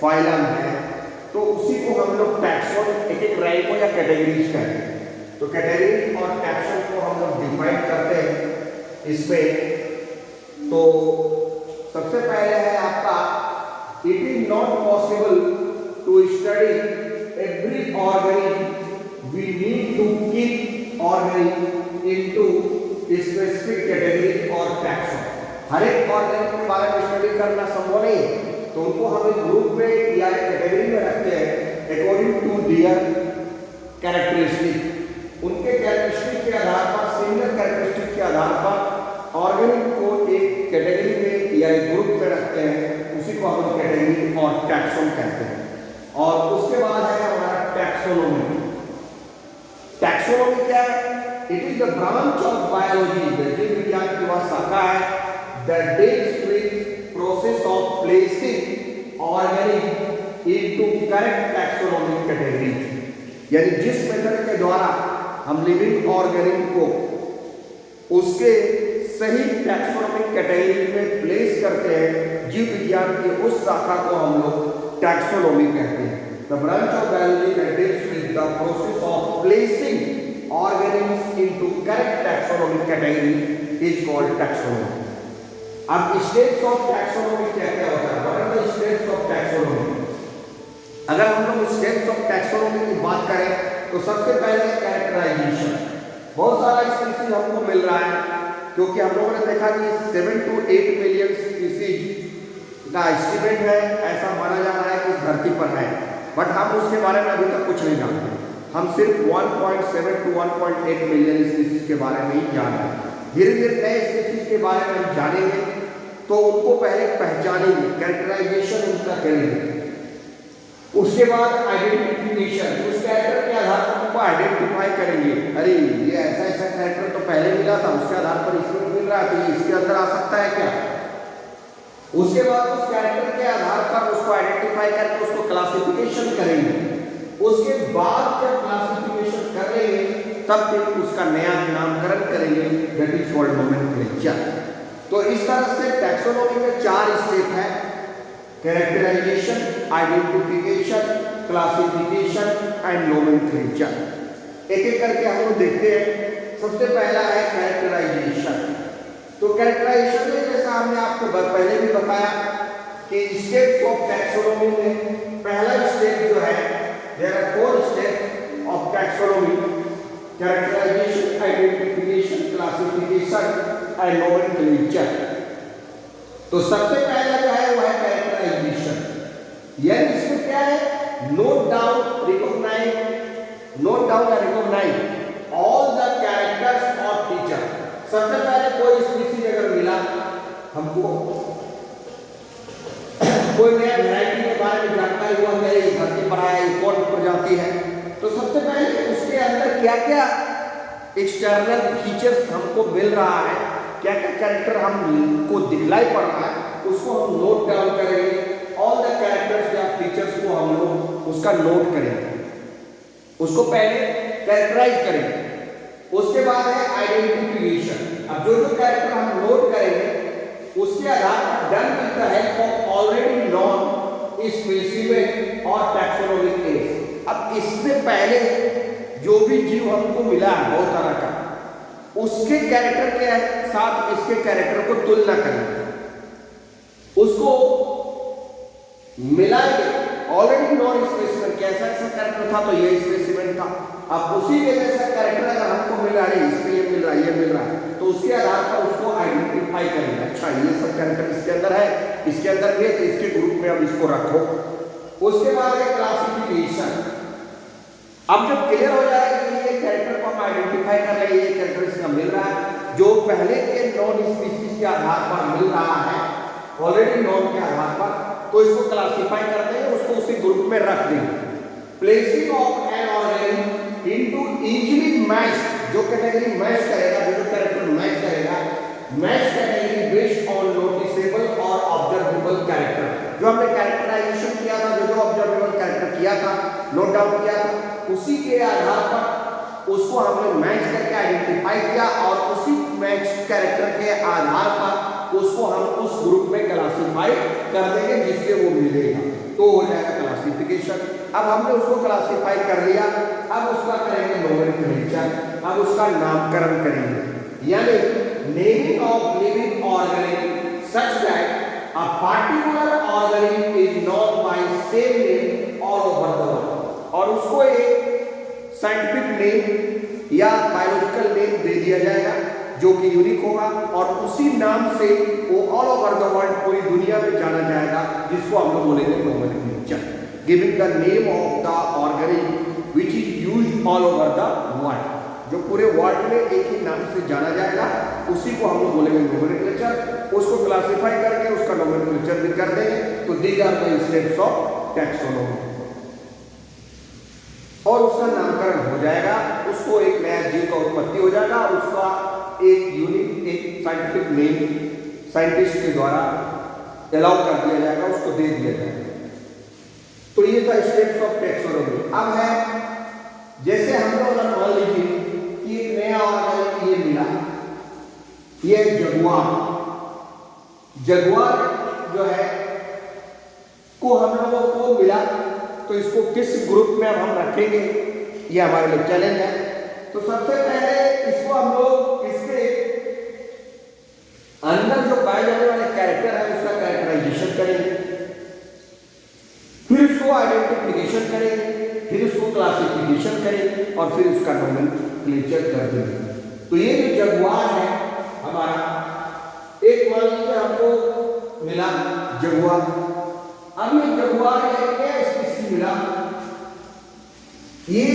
फाइलम है, तो उसी को हम लोग टैक्सोन, एक एक रैंक को या कैटेगरीज कहते हैं। तो कैटेगरी और टैक्सोन को हम लोग डिफाइन करते हैं इसमें। तो सबसे पहले है आपका, it is not possible to study every organism, we need to keep organism into specific category और टैक्सोन। हर एक ऑर्गेनिज्म के बारे में स्टडी करना संभव नहीं है, तो उनको हम एक ग्रुप में या कैटेगरी में रखते हैं अकॉर्डिंग टू देयर कैरेक्टरिस्टिक। उनके कैरेक्टरिस्टिक के आधार पर, सिमिलर कैरेक्टरिस्टिक के आधार पर ऑर्गेनिक को एक कैटेगरी में या एक ग्रुप में रखते हैं, उसी को हम कैटेगरी और टैक्सोन कहते हैं। और उसके बाद है हमारा टैक्सोनॉमी। टैक्सोनॉमी क्या है? It is the branch of biology, जीव विज्ञान की वह शाखा है that deals with process of placing organic into correct taxonomic categories। यानी जिस मेथड के द्वारा हम लिविंग ऑर्गेनिज्म को उसके सही टैक्सोनॉमिक कैटेगरी में प्लेस करते हैं, जीव विज्ञान की उस शाखा को हम लोग टैक्सोनॉमी कहते हैं। The branch of biology that deals with the process of placing organism into correct taxonomic category is called taxonomy. अब स्टेट्स ऑफ टैक्सोनॉमी क्या क्या होता है? What are the states of taxonomy? अगर हम लोग स्टेट्स ऑफ टैक्सोनॉमी की बात करें तो सबसे पहले कैरेक्टराइजेशन। बहुत सारा स्पीसीज हमको मिल रहा है, क्योंकि हम लोगों ने देखा कि 7 to 8 मिलियन स्पीसीज का एस्टिमेट है, ऐसा माना जा रहा है कि इस धरती पर है, बट हम उसके बारे में अभी तक कुछ नहीं जानते। हम सिर्फ 1.7 to 1.8 मिलियन स्पीसीज के बारे में ही जान रहे हैं। धीरे धीरे नए स्पीसीज के बारे में हम जानेंगे तो उनको पहले पहचानेंगे, कैरेक्टराइजेशन उनका करेंगे, उसके बाद आइडेंटिफिकेशन, उस कैरेक्टर के आधार पर उनको आइडेंटिफाई करेंगे। अरे ये ऐसा ऐसा कैरेक्टर तो पहले मिला था, उसके आधार पर इसमें मिल रहा है, तो ये इसके अंदर आ सकता है क्या? उसके बाद उस कैरेक्टर के आधार पर उसको आइडेंटिफाई करके उसको क्लासिफिकेशन करेंगे। उसके बाद जब क्लासिफिकेशन कर लेंगे तब फिर उसका नया नामकरण करेंगे, दैट इज कॉल्ड नोमेनक्लेचर। तो इस तरह से टैक्सोनॉमी में 4 स्टेप है: characterisation, identification, classification and nomenclature. एक एक करके हम लोग देखते हैं। सबसे पहला है कैरेक्टराइजेशन। तो कैरेक्टराइजेशन में जैसा हमने आपको पहले भी बताया कि स्टेप्स ऑफ टैक्सोनॉमी में पहला स्टेप जो है, there are 4 steps of taxonomy: characterisation, identification, classification and nomenclature. तो सबसे पहला जो है वो है कैरेक्टराइजेशन। यानी इसमें क्या है? Note down, recognise all the characters of teacher. सबसे पहले कोई स्पीसीज अगर मिला हमको, कोई नया वैरायटी के बारे में जानकारी हुआ, मेरे धरती पर आया, ये कौन प्रजाति है, तो सबसे पहले उसके अंदर क्या क्या एक्सटर्नल फीचर्स हमको मिल रहा है, क्या क्या कैरेक्टर हमको दिखलाई पड़ रहा है, उसको हम नोट डाउन करेंगे। ऑल द कैरेक्टर्स या फीचर्स को हम लोग उसका नोट करेंगे, उसको पहले कैरेक्टराइज करेंगे। उसके बाद है आइडेंटिफिकेशन। अब जो जो कैरेक्टर हम नोट करेंगे उसके आधार पर done with the help of already non specimen और टैक्सोनॉमिक एज। अब इससे पहले जो भी जीव हमको मिला है बहुत तरह का, उसके कैरेक्टर के साथ इसके कैरेक्टर को तुलना करेंगे, उसको मिलाएंगे। ऑलरेडी नॉन स्पेसिमेन कैसा ऐसा कैरेक्टर था तो ये स्पेसिमेन था, अब उसी के जैसा कैरेक्टर अगर हमको मिल रहा है, इसमें ये मिल रहा है, ये मिल रहा है, तो उसके आधार पर उसको आइडेंटिफाई करेंगे। अच्छा ये सब कैरेक्टर इसके अंदर है, इसके अंदर भी है, तो इसके ग्रुप में अब इसको रखो। उसके बाद है क्लासिफिकेशन। अब जब क्लियर हो जाएगा कि ये कैरेक्टर को हम आइडेंटिफाई कर रहे हैं, ये कैरेक्टर इसका मिल रहा है, जो पहले के नॉन स्पीसीज के आधार पर मिल रहा है, ऑलरेडी नॉन के आधार पर, तो इसको क्लासिफाई करते हैं, उसको उसी ग्रुप में रख देंगे। Placing of an organism into easily match, जो कैटेगरी मैच करेगा, जो कैरेक्टर मैच करेगा, match category based on noticeable और ऑब्जर्वेबल कैरेक्टर। जो हमने कैरेक्टराइजेशन किया था, जो जो ऑब्जर्वेबल कैरेक्टर किया था, नोट डाउन किया था, उसी के आधार पर उसको हमने मैच करके आइडेंटिफाई किया और उसी मैच कैरेक्टर के आधार पर उसको हम उस ग्रुप में क्लासिफाई कर देंगे जिससे वो मिलेगा, तो हो जाएगा क्लासिफिकेशन। अब हमने उसको क्लासिफाई कर लिया, अब उसका करेंगे नोमेनक्लेचर, अब उसका नामकरण करेंगे। यानी naming of living organism such that a particular organism is known by same name all over the world, और उसको एक साइंटिफिक नेम या बायोलॉजिकल नेम दे दिया जाएगा जो कि यूनिक होगा, और उसी नाम से वो ऑल ओवर द वर्ल्ड, पूरी दुनिया में जाना जाएगा, जिसको हम लोग बोलेंगे nomenclature, giving the name of the organism which is used all over the world. जो पूरे वर्ल्ड में एक ही नाम से जाना जाएगा, उसी को हम लोग बोलेंगे नोमेनक्लेचर। उसको क्लासिफाई करके उसका नोमेनक्लेचर भी कर देंगे। तो these are the steps of taxonomy, और उसका नामकरण हो जाएगा, उसको एक नया जीव का उत्पत्ति हो जाएगा, उसका एक यूनिक, एक साइंटिफिक नेम साइंटिस्ट के द्वारा अलाउ कर दिया जाएगा, उसको दे दिया जाएगा। तो ये था स्टेप्स ऑफ टैक्सोनॉमी। अब है ये जगुआर, जगुआर जो है को हम लोगों को मिला, तो इसको किस ग्रुप में अब हम रखेंगे, ये हमारे लिए चैलेंज है। तो सबसे पहले इसको हम लोग इसके अंदर जो पाए जाने वाले कैरेक्टर है उसका कैरेक्टराइजेशन करेंगे, फिर उसको आइडेंटिफिकेशन करेंगे, फिर उसको क्लासिफिकेशन करेंगे और फिर उसका नोमेनक्लेचर कर देंगे। तो ये जो जगुआर है हमारा, एक मान लीजिए हमको मिला जगुआर, अब ये जगुआर क्या स्पीशीज मिला, ये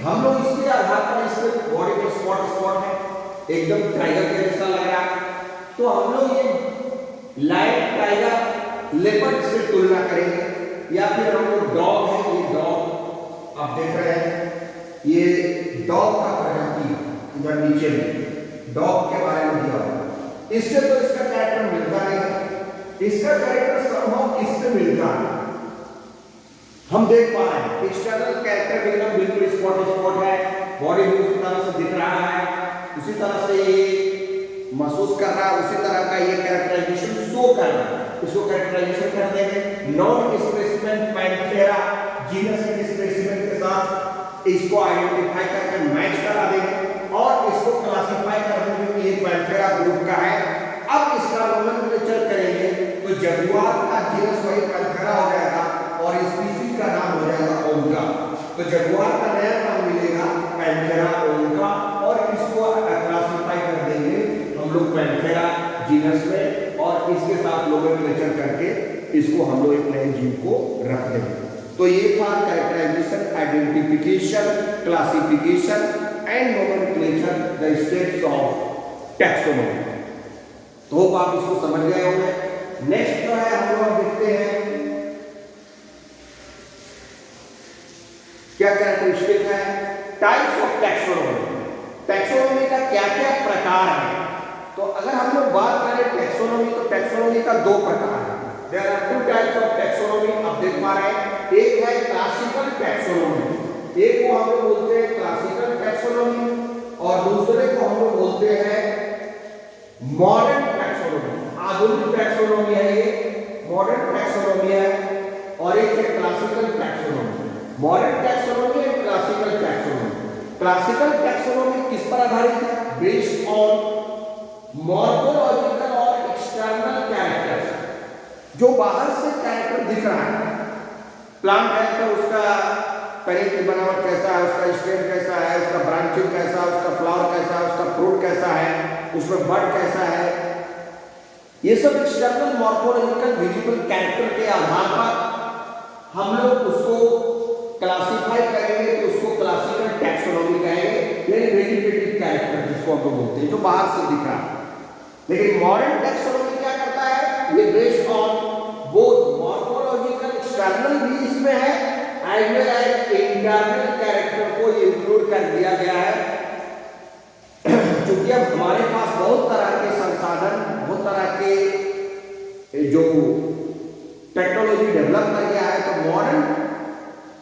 हम लोग इसके आधार पर इसके बॉडी पे स्पॉट है, एकदम टाइगर के जैसा लग रहा है, तो हम लोग ये लायन टाइगर लेपर्ड से तुलना करेंगे, या फिर हम लोग डॉग है, ये डॉग आप देख रहे हैं, ये डॉग का प्रजाति इधर नीचे में डॉग के बारे में दिया हुआ, इससे तो इसका कैरेक्टर मिलता नहीं है, इसका कैरेक्टर संभव इससे मिलता है। हम देख पा रहे हैं एक्सटर्नल कैरेक्टर एकदम बिल्कुल स्पॉट है, बॉडी भी उसी तरह से दिख रहा है, उसी तरह से ये महसूस कर रहा है, उसी तरह का ये कैरेक्टराइजेशन शो कर रहा है। इसको कैरेक्टराइजेशन कर देंगे नॉन स्पेसिमेन पैंथेरा जीनस के स्पेसिमेन के साथ, इसको आइडेंटिफाई करके मैच करा देंगे और इसको क्लासिफाई कर देंगे कि ये पैंथेरा ग्रुप का है। अब इसका नोमेनक्लेचर करेंगे तो जगुआर का जीनस वही पैंथेरा हो जाएगा और स्पीशीज का नाम हो जाएगा ओंका। तो जगुआर का नया नाम मिलेगा पैंथेरा ओंका और इसको क्लासिफाई कर देंगे हम लोग पैंथेरा जीनस में और इसके साथ नोमेनक्लेचर करके इसको हम लोग एक नए जीव को रख देंगे। तो ये था characterisation, identification, classification and nomenclature, the steps of taxonomy. तो आप इसको समझ गए होंगे। नेक्स्ट जो है हम लोग देखते हैं क्या कैरेक्टरिस्टिक है, टाइप्स ऑफ टैक्सोनॉमी। टैक्सोनॉमी का क्या क्या प्रकार है, तो अगर हम लोग बात करें टैक्सोनॉमी, तो टैक्सोनॉमी का दो प्रकार है। There are two types of taxonomy, आप देख पा रहे हैं, एक है क्लासिकल टैक्सोनॉमी, एक को हम लोग बोलते हैं क्लासिकल टैक्सोनॉमी और दूसरे को हम लोग बोलते हैं मॉडर्न टैक्सोनॉमी। आधुनिक टैक्सोनॉमी है ये, मॉडर्न टैक्सोनॉमी है, और एक है classical taxonomy. Modern taxonomy and classical taxonomy. Classical taxonomy किस पर आधारित है, बेस्ड ऑन मॉर्फोलॉजिकल और एक्सटर्नल कैरेक्टर्स, जो बाहर से कैरेक्टर दिख रहा है, प्लांट कैरेक्टर, उसका तने की बनावट कैसा है, उसका स्टेम कैसा है, उसका ब्रांचिंग कैसा है, उसका फ्लावर कैसा है, उसका फ्रूट कैसा है, उसमें बड कैसा है, ये सब एक्सटर्नल मॉर्फोलॉजिकल विजिबल कैरेक्टर के आधार पर हम लोग उसको क्लासिफाई करेंगे, तो उसको क्लासिकल टैक्सोनॉमी कहेंगे, यानी वेजिटेटिव कैरेक्टर जिसको हम लोग बोलते हैं, जो बाहर से दिख रहा है। लेकिन मॉडर्न टैक्सोनॉमी क्या करता है, ये based on both morphological external भी इसमें है as well as internal character को इंक्लूड कर दिया गया है। क्योंकि अब हमारे पास बहुत तरह के संसाधन, बहुत तरह के जो टेक्नोलॉजी डेवलप कर गया है, तो मॉडर्न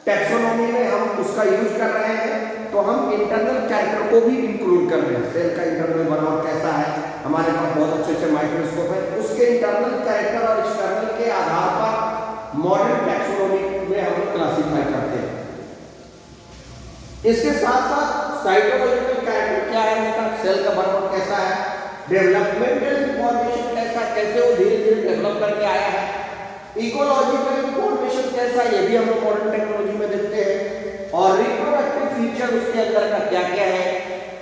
टैक्सोनॉमी में हम उसका यूज कर रहे हैं, तो हम इंटरनल कैरेक्टर को भी इंक्लूड कर रहे हैं। सेल का इंटरनल बनावट कैसा है, हमारे पास बहुत अच्छे अच्छे माइक्रोस्कोप है, उसके इंटरनल कैरेक्टर और एक्सटर्नल के आधार पर मॉडर्न टैक्सोनॉमी में हम लोग क्लासिफाई करते हैं। इसके साथ साथ साइटोलॉजिकल कैरेक्टर क्या है, उसका सेल का बनावट कैसा है, डेवलपमेंटल इंफॉर्मेशन कैसा, कैसे वो धीरे धीरे डेवलप करके आया है, इकोलॉजिकल इंफॉर्मेशन कैसा, ये भी हम लोग मॉडर्न टेक्नोलॉजी में देखते हैं, और रिप्रोडक्टिव फीचर उसके अंदर का क्या क्या है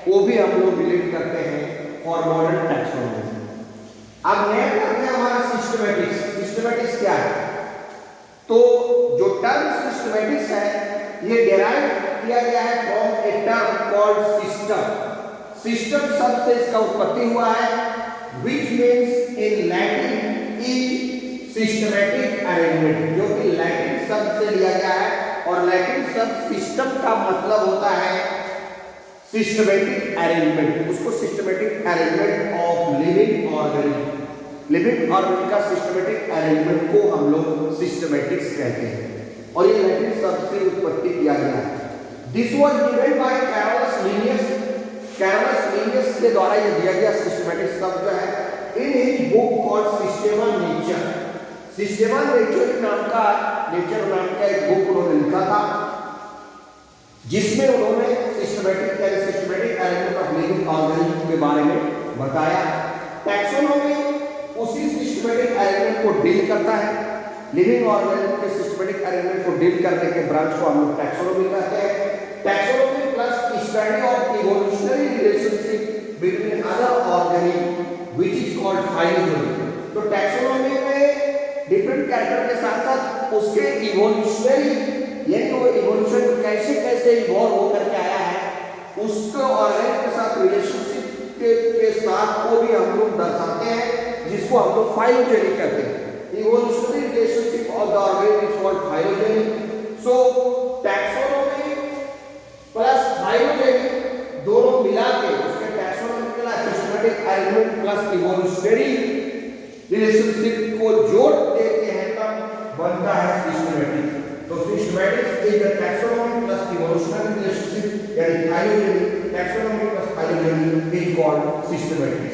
वो भी हम लोग रिलेट करते हैं फॉर मॉडर्न टैक्सोनॉमी। अब नेक्स्ट करते हैं हमारा सिस्टमैटिक्स। सिस्टमैटिक्स क्या है, तो जो टर्म सिस्टमैटिक्स है ये डिराइव किया गया है from a term called system. System शब्द से इसका उत्पत्ति हुआ है, which means in Latin E systematic arrangement, जो कि लैटिन शब्द से लिया गया है, और लैटिन शब्द सिस्टम का मतलब होता है सिस्टमैटिक अरेंजमेंट। उसको systematic arrangement of living organism, living organism का सिस्टमैटिक अरेंजमेंट को हम लोग सिस्टमैटिक्स कहते हैं, और ये लैटिन शब्द से उत्पत्ति किया गया है। This was given by Carolus Linnaeus Carolus Linnaeus के द्वारा ये दिया गया सिस्टमैटिक शब्द जो है in his book called Systema Naturae. Systema Naturae नाम का एक बुक उन्होंने लिखा था जिसमें उन्होंने systematic arrangement of living organism के बारे में बताया। टैक्सोनॉमी उसी सिस्टमैटिक अरेंजमेंट को डील करता है। लिविंग ऑर्गेनिज्म के सिस्टमैटिक अरेंजमेंट को डील करने के ब्रांच को हम लोग टैक्सोनॉमी कहते हैं। Taxonomy plus study of evolutionary relationship between other organism which is called phylogeny. तो टैक्सोनॉमी में डिफरेंट कैरेक्टर के साथ साथ उसके इवोल्यूशनरी यानी वो इवोल्यूशन कैसे कैसे इवॉल्व होकर के आया है उसको ऑर्गेनिज्म के साथ रिलेशनशिप के साथ को भी हम लोग दर्शाते हैं जिसको हम लोग फाइलोजेनी कहते हैं। Evolutionary relationship of the organism is called phylogeny. So taxonomy plus phylogeny दोनों मिला के उसके टैक्सोनॉमी के systematic arrangement plus evolutionary relationship को जोड़ देते हैं तब बनता है सिस्टमैटिक। तो systematic is the taxonomy plus evolutionary relationship यानी phylogeny. Taxonomy plus phylogeny is called systematic.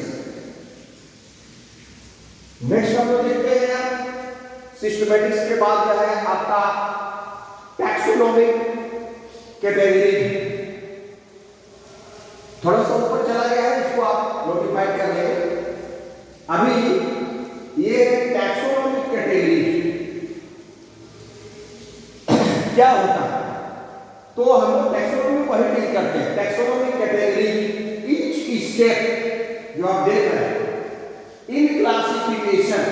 Next हम लोग देखते हैं सिस्टमैटिक्स के बाद जो है आपका टैक्सोनॉमिक कैटेगरी। थोड़ा सा ऊपर चला गया है इसको आप नोटिफाइड कर लेंगे। अभी ये टैक्सोनॉमिक कैटेगरी क्या होता है तो हम लोग टैक्सोनॉमी को ही डील करते हैं। टैक्सोनॉमिक कैटेगरी ईच स्टेप जो आप देख रहे हैं in classification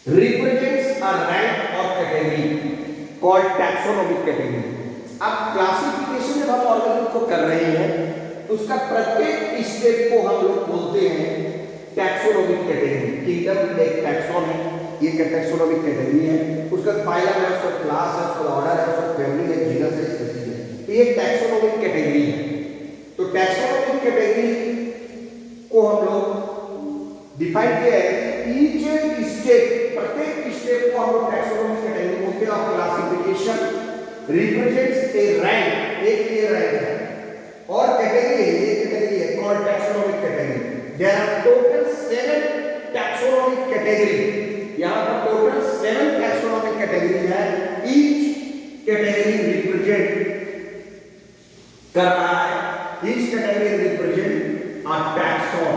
represents a rank or category called taxonomic category। अब क्लासिफिकेशन जब हम ऑर्गेनिज्म को कर रहे हैं तो उसका प्रत्येक स्टेप को हम लोग बोलते हैं टैक्सोनॉमिक कैटेगरी। किंगडम एक टैक्सोन है, ये एक टैक्सोनॉमिक कैटेगरी है, उसका फाइलम है, उसका क्लास है, उसका ऑर्डर है, उसका फैमिली है, जीनस है, स्पीशीज है। तो ये टैक्सोनॉमिक कैटेगरी है। तो टैक्सोनॉमिक कैटेगरी को हम लोग डिफाइन किया है कि ईच स्टेप प्रत्येक स्टेप को हम लोग टैक्सोनॉमिक कैटेगरी बोलते हैं। और क्लासिफिकेशन रिप्रेजेंट्स ए रैंक, एक ये रैंक है और कैटेगरी है, ये कैटेगरी है called taxonomic category. There are total 7 taxonomic category. यहां पर टोटल 7 टैक्सोनॉमिक कैटेगरी है। ईच कैटेगरी रिप्रेजेंट कर रहा है, each category represent a taxon,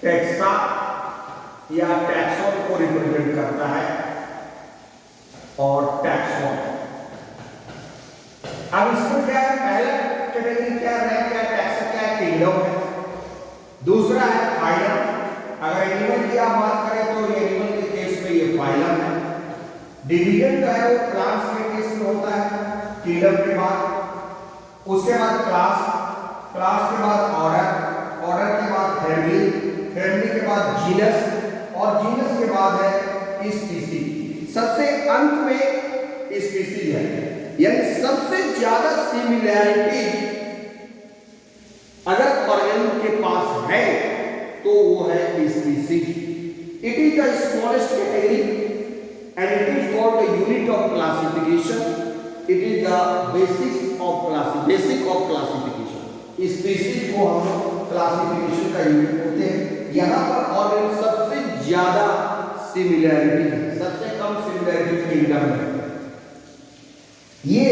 taxa या टैक्सोन को रिप्रेजेंट करता है और टैक्सोन। अब इसमें क्या है, पहला कैटेगरी क्या है, टैक्सा क्या है, किंगडम है। दूसरा है फाइलम। अगर एनिमल की आप बात करें तो एनिमल के केस में ये फाइलम है। डिवीजन जो है वो प्लांट्स के केस में होता है किंगडम के बाद। उसके बाद क्लास, क्लास के बाद ऑर्डर, ऑर्डर के बाद फैमिली, फैमिली के बाद जीनस और जीनस के बाद है स्पीशीज। सबसे अंत में स्पीशीज है, यानी सबसे ज्यादा सिमिलैरिटी अगर ऑर्गेनिज्म के पास है तो वो है species. It is the smallest category and it is called the unit of classification. It is the basic of classification. Species को हम लोग क्लासिफिकेशन का यूनिट बोलते हैं। यहाँ पर ऑर्गेनिज्म सबसे ज्यादा सिमिलैरिटी है, सबसे कम सिमिलैरिटी किंगडम है। ये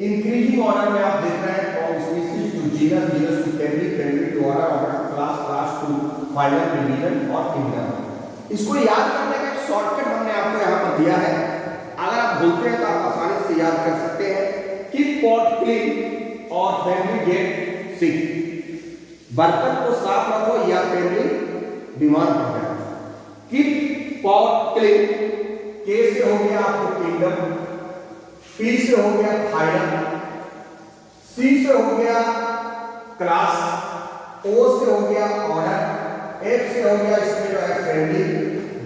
इंक्रीजिंग ऑर्डर में आप देख रहे हैं from species to genus, genus to family, family to order, order to class, class to phylum, division और किंगडम। इसको याद करने का एक शॉर्टकट हमने आपको यहाँ पर दिया है। अगर आप भूलते हैं तो आप आसानी से याद कर सकते हैं। कीप पॉट क्लीन और फैमिली गेट सिक। बर्तन को साफ रखो या फैमिली बीमार पड़ जाए। कीप पॉट क्लीन, के से हो गया आपको किंगडम, पी से हो गया फाइलम, सी से हो गया क्लास, ओ से हो गया ऑर्डर, एफ से हो गया इसमें जो है फैमिली,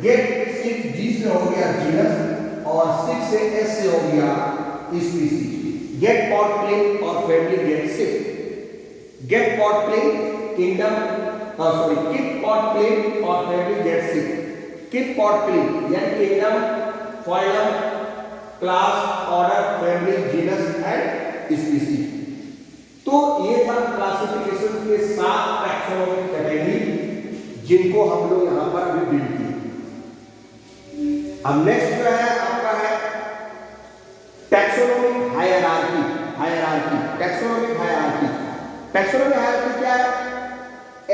गेट सिक, जी से हो गया जीनस और सिक से एस से हो गया स्पीशीज। गेट पॉट क्लीन और family get sick. Get pot clean kingdom, sorry keep pot clean और family get sick. Keep pot clean यानी kingdom, phylum, class, order, family, genus and species. तो ये था क्लासिफिकेशन के 7 टैक्सोनॉमिक कैटेगरी जिनको हम लोग यहां पर अभी बिल्ड किए। अब नेक्स्ट जो है आपका है टैक्सोनॉमिक हायरार्की। टैक्सोनॉमिक हायरार्की क्या है?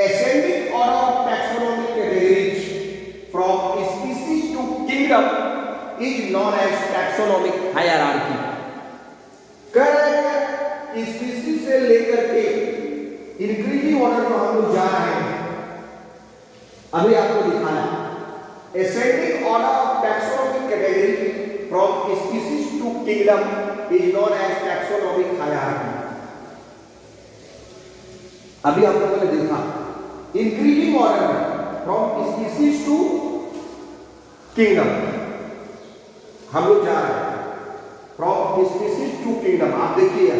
Ascending order of taxonomic categories from species to kingdom is known as taxonomic hierarchy. कह रहे हैं स्पीसीज से लेकर के इंक्रीजिंग ऑर्डर में हम लोग जा रहे हैं। अभी आपको दिखाना ascending order of taxonomic category from species to kingdom is known as taxonomic hierarchy. अभी हम लोगों ने देखा इंक्रीजिंग ऑर्डर में फ्रॉम स्पीसीज टू किंगडम हम लोग जा रहे हैं। फ्रॉम स्पीसीज टू किंगडम आप देखिए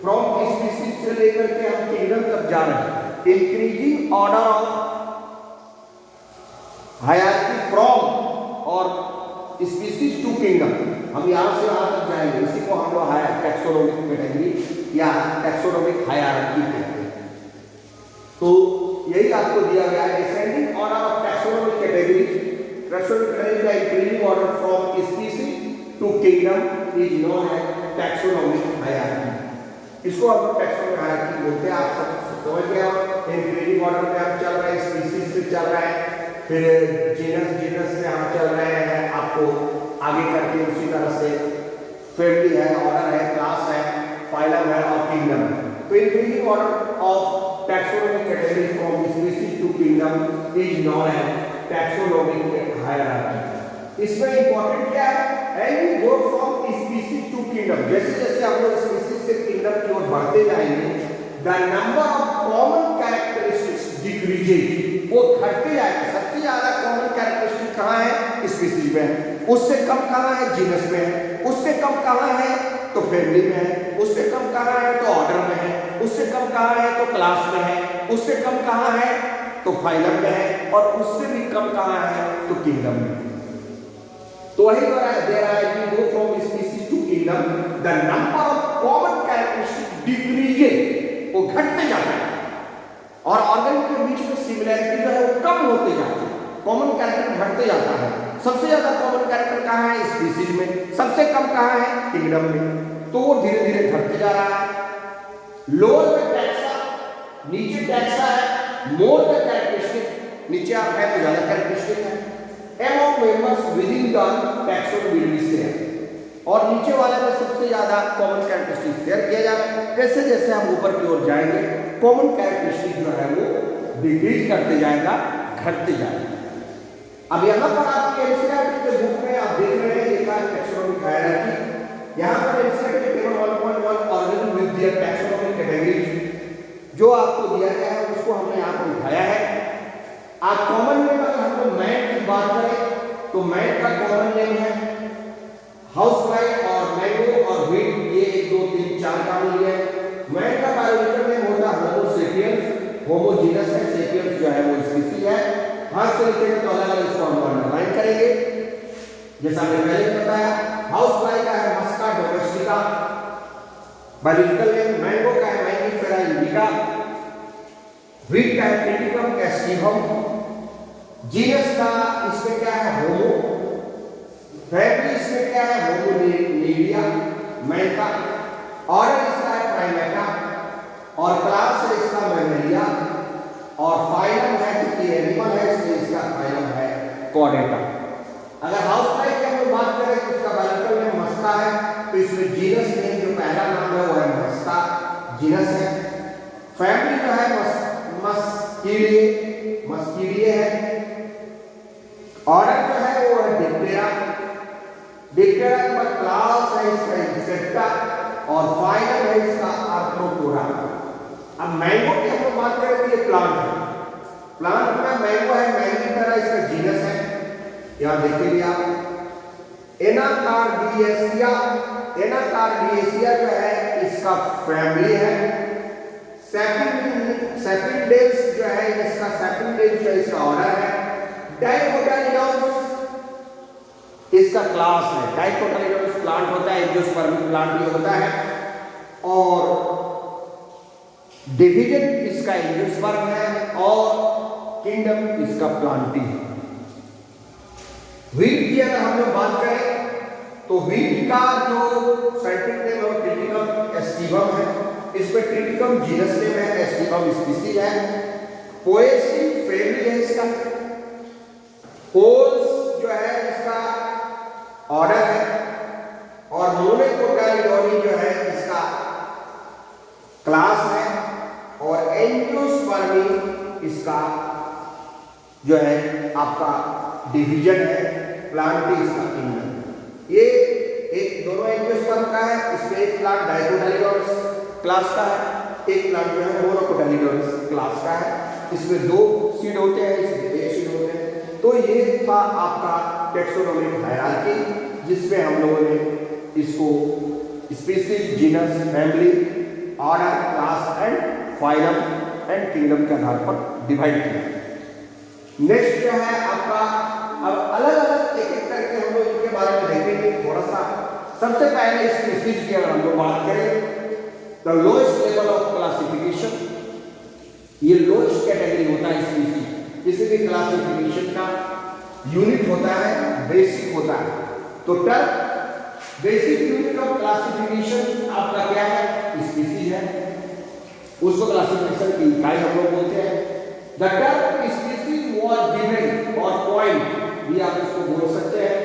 फ्रॉम स्पीसीज से लेकर के हम किंगडम तक जा रहे हैं। Increasing order of hierarchy from और स्पीसीज टू किंगडम हम यहां से वहां तक जाएंगे। इसी को हम लोग टैक्सोनॉमिक कैटेगरी या टैक्सोनॉमिक हायरार्की कहते हैं। तो यही आपको दिया गया है ascending order of taxonomic category. Taxonomic category का increasing order from species to kingdom is known as taxonomic hierarchy. इसको हम टैक्सोनॉमिक हायरार्की बोलते हैं। आप सब समझ गए इंक्रीजिंग ऑर्डर में आप चल रहे हैं, स्पीसीज से चल रहा है, फिर जीनस से हम चल रहे हैं, आपको आगे करके उसी तरह से फैमिली है, ऑर्डर है, क्लास है, फाइलम है और किंगडम है। तो increasing order of taxonomic category from species to kingdom is known as taxonomic hierarchy. इसमें इंपॉर्टेंट क्या है? As we go from species to kingdom, जैसे जैसे हम लोग स्पीसीज से किंगडम की ओर बढ़ते जाएंगे, the number of common characteristics decreases, वो घटते जाएगा। सबसे ज्यादा कॉमन कैरेक्टरिस्टिक कहाँ है? स्पीसीज में है। उससे कम कहाँ है? जीनस में है। उससे कम कहाँ है? तो फैमिली में है। उससे कम कहाँ है? तो ऑर्डर में है। उससे कम कहाँ है? तो क्लास में है। उससे कम कहाँ है? तो फाइलम में है। और उससे भी कम कहाँ है? तो किंगडम में। तो वही दे रहा है कि go from species to kingdom the number of common characteristic decreases, वो घटते जाता है और ऑर्गन के बीच में सिमिलैरिटी जो है वो कम होते जाती है। कॉमन कैरेक्टर घटते जाता है। सबसे ज्यादा कॉमन कैरेक्टर कहाँ है? स्पीसीज में। सबसे कम कहाँ है? किंगडम में। तो वो धीरे धीरे घटते जा रहा है। लोअर में टैक्सा, नीचे टैक्सा है, मोर द कैरेक्टरिस्टिक, नीचे आप है तो ज्यादा कैरेक्टरिस्टिक है। Among members within the taxon will be share, और नीचे वाले में सबसे ज्यादा कॉमन कैरेक्टरिस्टिक शेयर किया जा रहा है। जैसे जैसे हम ऊपर की ओर जाएंगे कॉमन कैरेक्टरिस्टिक जो है वो डिक्रीज करते जाएगा, घटते जाएगा। अब यहाँ पर आपके एनसीईआरटी के बुक में आप देख रहे हैं लिखा है टैक्सोनॉमिक हायरार्की। यहाँ पर NCERT table 1.1 organ with their taxonomic categories जो आपको दिया गया है उसको हमने यहाँ पर उठाया है। आप कॉमन नेम अगर हम लोग मैन की बात करें तो मैन का कॉमन नेम है हाउसफ्लाई और मैंगो और व्हीट, ये 1 2 3 4 का मिल है। मैन का बायोलॉजिकल नेम होता है होमो सेपियंस, होमो जीनस है, सेपियंस जो है वो स्पीसीज है। हाथ से लिखेंगे तो अलग अलग इसको हम अंडरलाइन करेंगे। जैसा मैंने पहले बताया हाउसफ्लाई का है मस्का डोमेस्टिका, बायोलॉजिकल नेम मैंगो का है मैंगीफेरा इंडिका, व्हीट का है ट्रिटिकम कैस्टिवम, जीनस का इसमें क्या है होमो, फैमिली इसमें क्या है होमो नीडिया मैन का, ऑर्डर इसका है प्राइमेटा और क्लास है इसका मैमेलिया और फाइलम है क्योंकि एनिमल है इसलिए इसका फाइलम है कॉर्डेटा। अगर हाउसफ्लाई की हम बात करें तो इसका बायोलॉजिकल नेम मस्का है, तो इसमें जीनस नेम जो पहला नाम है वो है मस्का, जीनस है। फैमिली जो है मस्कीडिए है। ऑर्डर जो है वो है डिप्टेरा, डिप्टेरा के बाद क्लास है इसका इंसेक्टा और फाइलम है इसका आर्थ्रोपोडा। अब मैंगो की हम बात करें तो ये प्लांट है। प्लांट में मैंगो है मैंगीफेरा इसका जीनस है, यहाँ देखिए आप। एनाकार्डियेसिया, एनाकार्डियेसिया जो है इसका फैमिली है। सेपिंडेल्स जो है इसका सेपिंडेल्स जो है इसका ऑर्डर है। डाइकोटाइलडोन्स इसका क्लास है। डाइकोटाइलडोन्स प्लांट होता है, एंजियोस्पर्मिक प्लांट भी होता है। और डिवीजन इसका एंजियोस्पर्म है और किंगडम इसका प्लांटी है। व्हीट की अगर हम लोग बात करें तो व्हीट का जो साइंटिफिक नेम है ट्रिटिकम एस्टिवम है। इसमें ट्रिटिकम जीनस नेम है, एस्टिवम स्पीसीज है। पोएसी फैमिली है इसका। कोल्स जो है इसका ऑर्डर है और मोनोकोटाइलडोनी जो है इसका क्लास है और एंजियोस्पर्मी इसका जो है आपका डिवीजन है, प्लांटी इसका किंगडम। ये एक दोनों एंजियोस्पर्म का है। इसमें एक प्लांट डाइकोटाइलडोनस क्लास का है, एक प्लांट जो है मोनोकोटाइलडोनस क्लास का है। इसमें 2 सीड होते हैं, इसमें 1 सीड होते हैं। तो ये था आपका टेक्सोनोमिक हायरार्की जिसमें हम लोगों ने इसको species, genus, family, order, class and phylum and kingdom के आधार पर डिवाइड किया। नेक्स्ट जो है आपका अब अलग अलग एक एक करके हम लोग इनके बारे में देखेंगे थोड़ा सा। सबसे पहले स्पीसीज की अगर हम लोग बात करें तो लोएस्ट लेवल ऑफ क्लासिफिकेशन, ये लोएस्ट कैटेगरी होता है स्पीसीज। किसी भी क्लासिफिकेशन का यूनिट होता है, बेसिक होता है। तो term basic unit of classification आपका क्या है? स्पीसीज है। उसको क्लासिफिकेशन की इकाई हम लोग बोलते हैं। The term species was given और कॉइन्ड भी आप इसको बोल सकते हैं,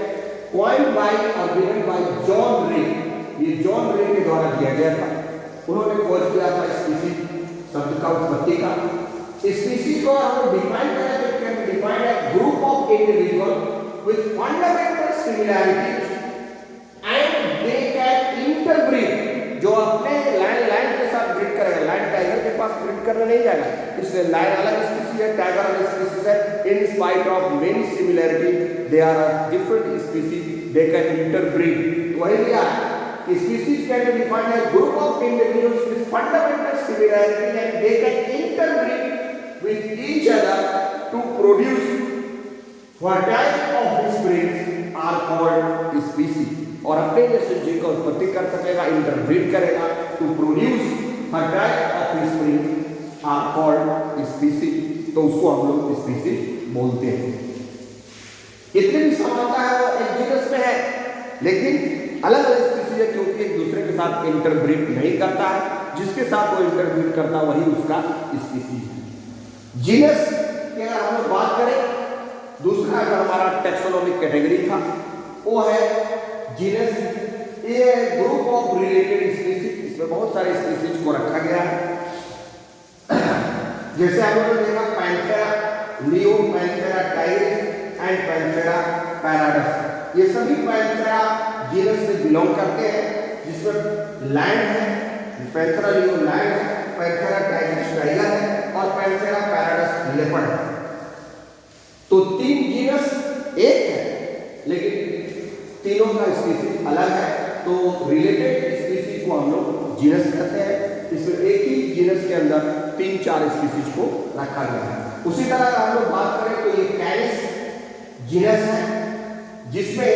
कॉइन्ड बाय और गिवन बाय जॉन रे। ये जॉन रे के द्वारा दिया गया था। उन्होंने खोज किया था स्पीसीज शब्द का उत्पत्ति का। स्पीसीज को हम डिफाइन करें तो can be defined age group of individual with fundamental similarities and they can interbreed. जो अपने लाइन के साथ ब्रीड करेगा, लाइन टाइगर के पास ब्रीड करने नहीं जाएगा, इसलिए लाइन अलग स्पीसीज है, टाइगर अलग स्पीसीज है। In spite of many similarity they are different species, they can interbreed. वही लिया species can be defined as group of individuals with fundamental similarity and they can interbreed with each other to produce fertile offspring are called species। और अपने जैसे जीव का उत्पत्ति कर सकेगा, इंटरब्रीड करेगा, to produce fertile offspring are called species. तो उसको हम लोग स्पीसीज बोलते हैं। इतनी भी समानता है वो एक जीनस में है, लेकिन अलग अलग स्पीसीज है क्योंकि एक दूसरे के साथ इंटरब्रीड नहीं करता है। जिसके साथ वो इंटरब्रीड करता है वही उसका स्पीसीज है। जीनस की अगर हम लोग बात करें, दूसरा अगर हमारा टेक्सोनोमिक कैटेगरी था वो है जीनस। ये ग्रुप ऑफ रिलेटेड स्पीसीज, इसमें बहुत सारे स्पीसीज को रखा गया है। जैसे हम लोगों ने देखा Panthera leo, Panthera tigris and Panthera pardus. ये सभी पैंथेरा जीनस से बिलोंग करते हैं, जिसमें लैंड है, पैंथेरा लियो लैंड है, पैंथेरा टाइग्रिस टाइगर है और पैंथेरा पैराडस लेपर्ड है। तो 3 जीनस एक है, लेकिन तीनों का स्पीसीज अलग है। तो रिलेटेड स्पीसीज को हम लोग जीनस कहते हैं। इसमें एक ही जीनस के अंदर 3-4 स्पीसीज को रखा गया है। उसी तरह हम लोग बात करें तो ये कैनिस जीनस है, जिसमें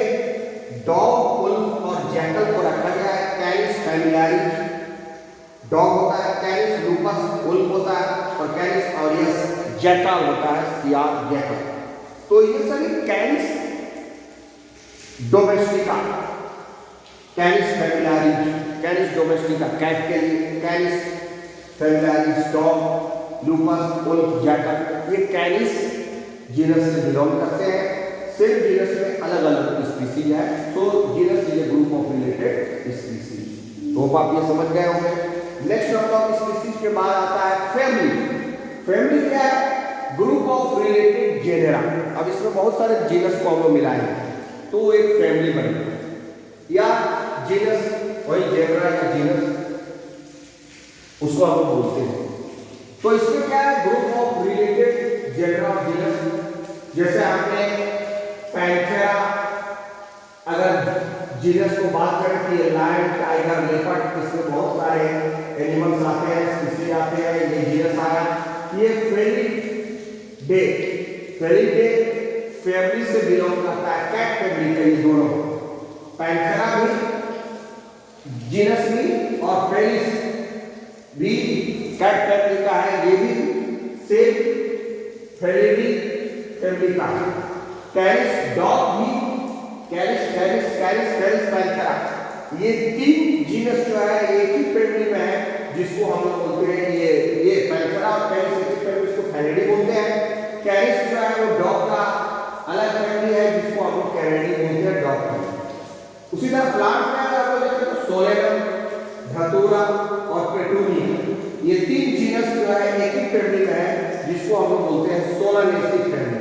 डॉग, वुल्फ और जैकल को रखा गया है। कैनिस फैमिलियारिस डॉग होता है, कैनिस लूपस वुल्फ होता है और कैनिस ऑरियस जैकल होता है, सियार जैकल। तो ये सभी Canis domestica, Canis familiaris, Canis domestica cat के लिए, Canis familiaris dog, lupus wolf jackal, ये कैनिस जीनस से बिलोंग करते हैं। सेम जीनस में अलग अलग स्पीसीज है। तो genus is a group of related species. तो आप ये समझ गए होंगे। नेक्स्ट हम लोग स्पीसीज के बाद आता है फैमिली। फैमिली क्या है? Group of related genera. अब इसमें बहुत सारे जीनस को हम लोग मिलाएंगे तो एक फैमिली बनेगी, या जीनस वही जेनेरा या जीनस उसको हम लोग बोलते हैं। तो इसमें क्या है? Group of related genera of genus. जैसे हमने पैंथेरा अगर जीनस को बात करें कि लायन, टाइगर, लेपर्ड, इसमें बहुत सारे एनिमल्स आते हैं, स्पीसीज आते हैं। ये जीनस आया। ये फेलिडे, फेलिडे फैमिली से बिलोंग करता है, कैट फैमिली के ये दोनों। पैंथेरा भी जीनस भी और फेलिस भी कैट फैमिली का है, ये भी सेम फेलिडी फैमिली का है। कैरिस डॉग भी कैरिस पैंथेरा, ये 3 जीनस जो है एक ही फैमिली में है, जिसको हम लोग बोलते हैं ये पैंथेरा और कैरिस एक ही फैमिली, इसको फेलिडी बोलते हैं। कैरिस जो है वो डॉग का अलग फैमिली है, जिसको हम लोग कैरिडी बोलते हैं, डॉग का। उसी तरह प्लांट में अगर आप देखें तो सोलेनम, धतूरा और पेटूनिया, ये 3 जीनस जो है एक ही फैमिली में है, जिसको हम लोग बोलते हैं सोलानेसी फैमिली।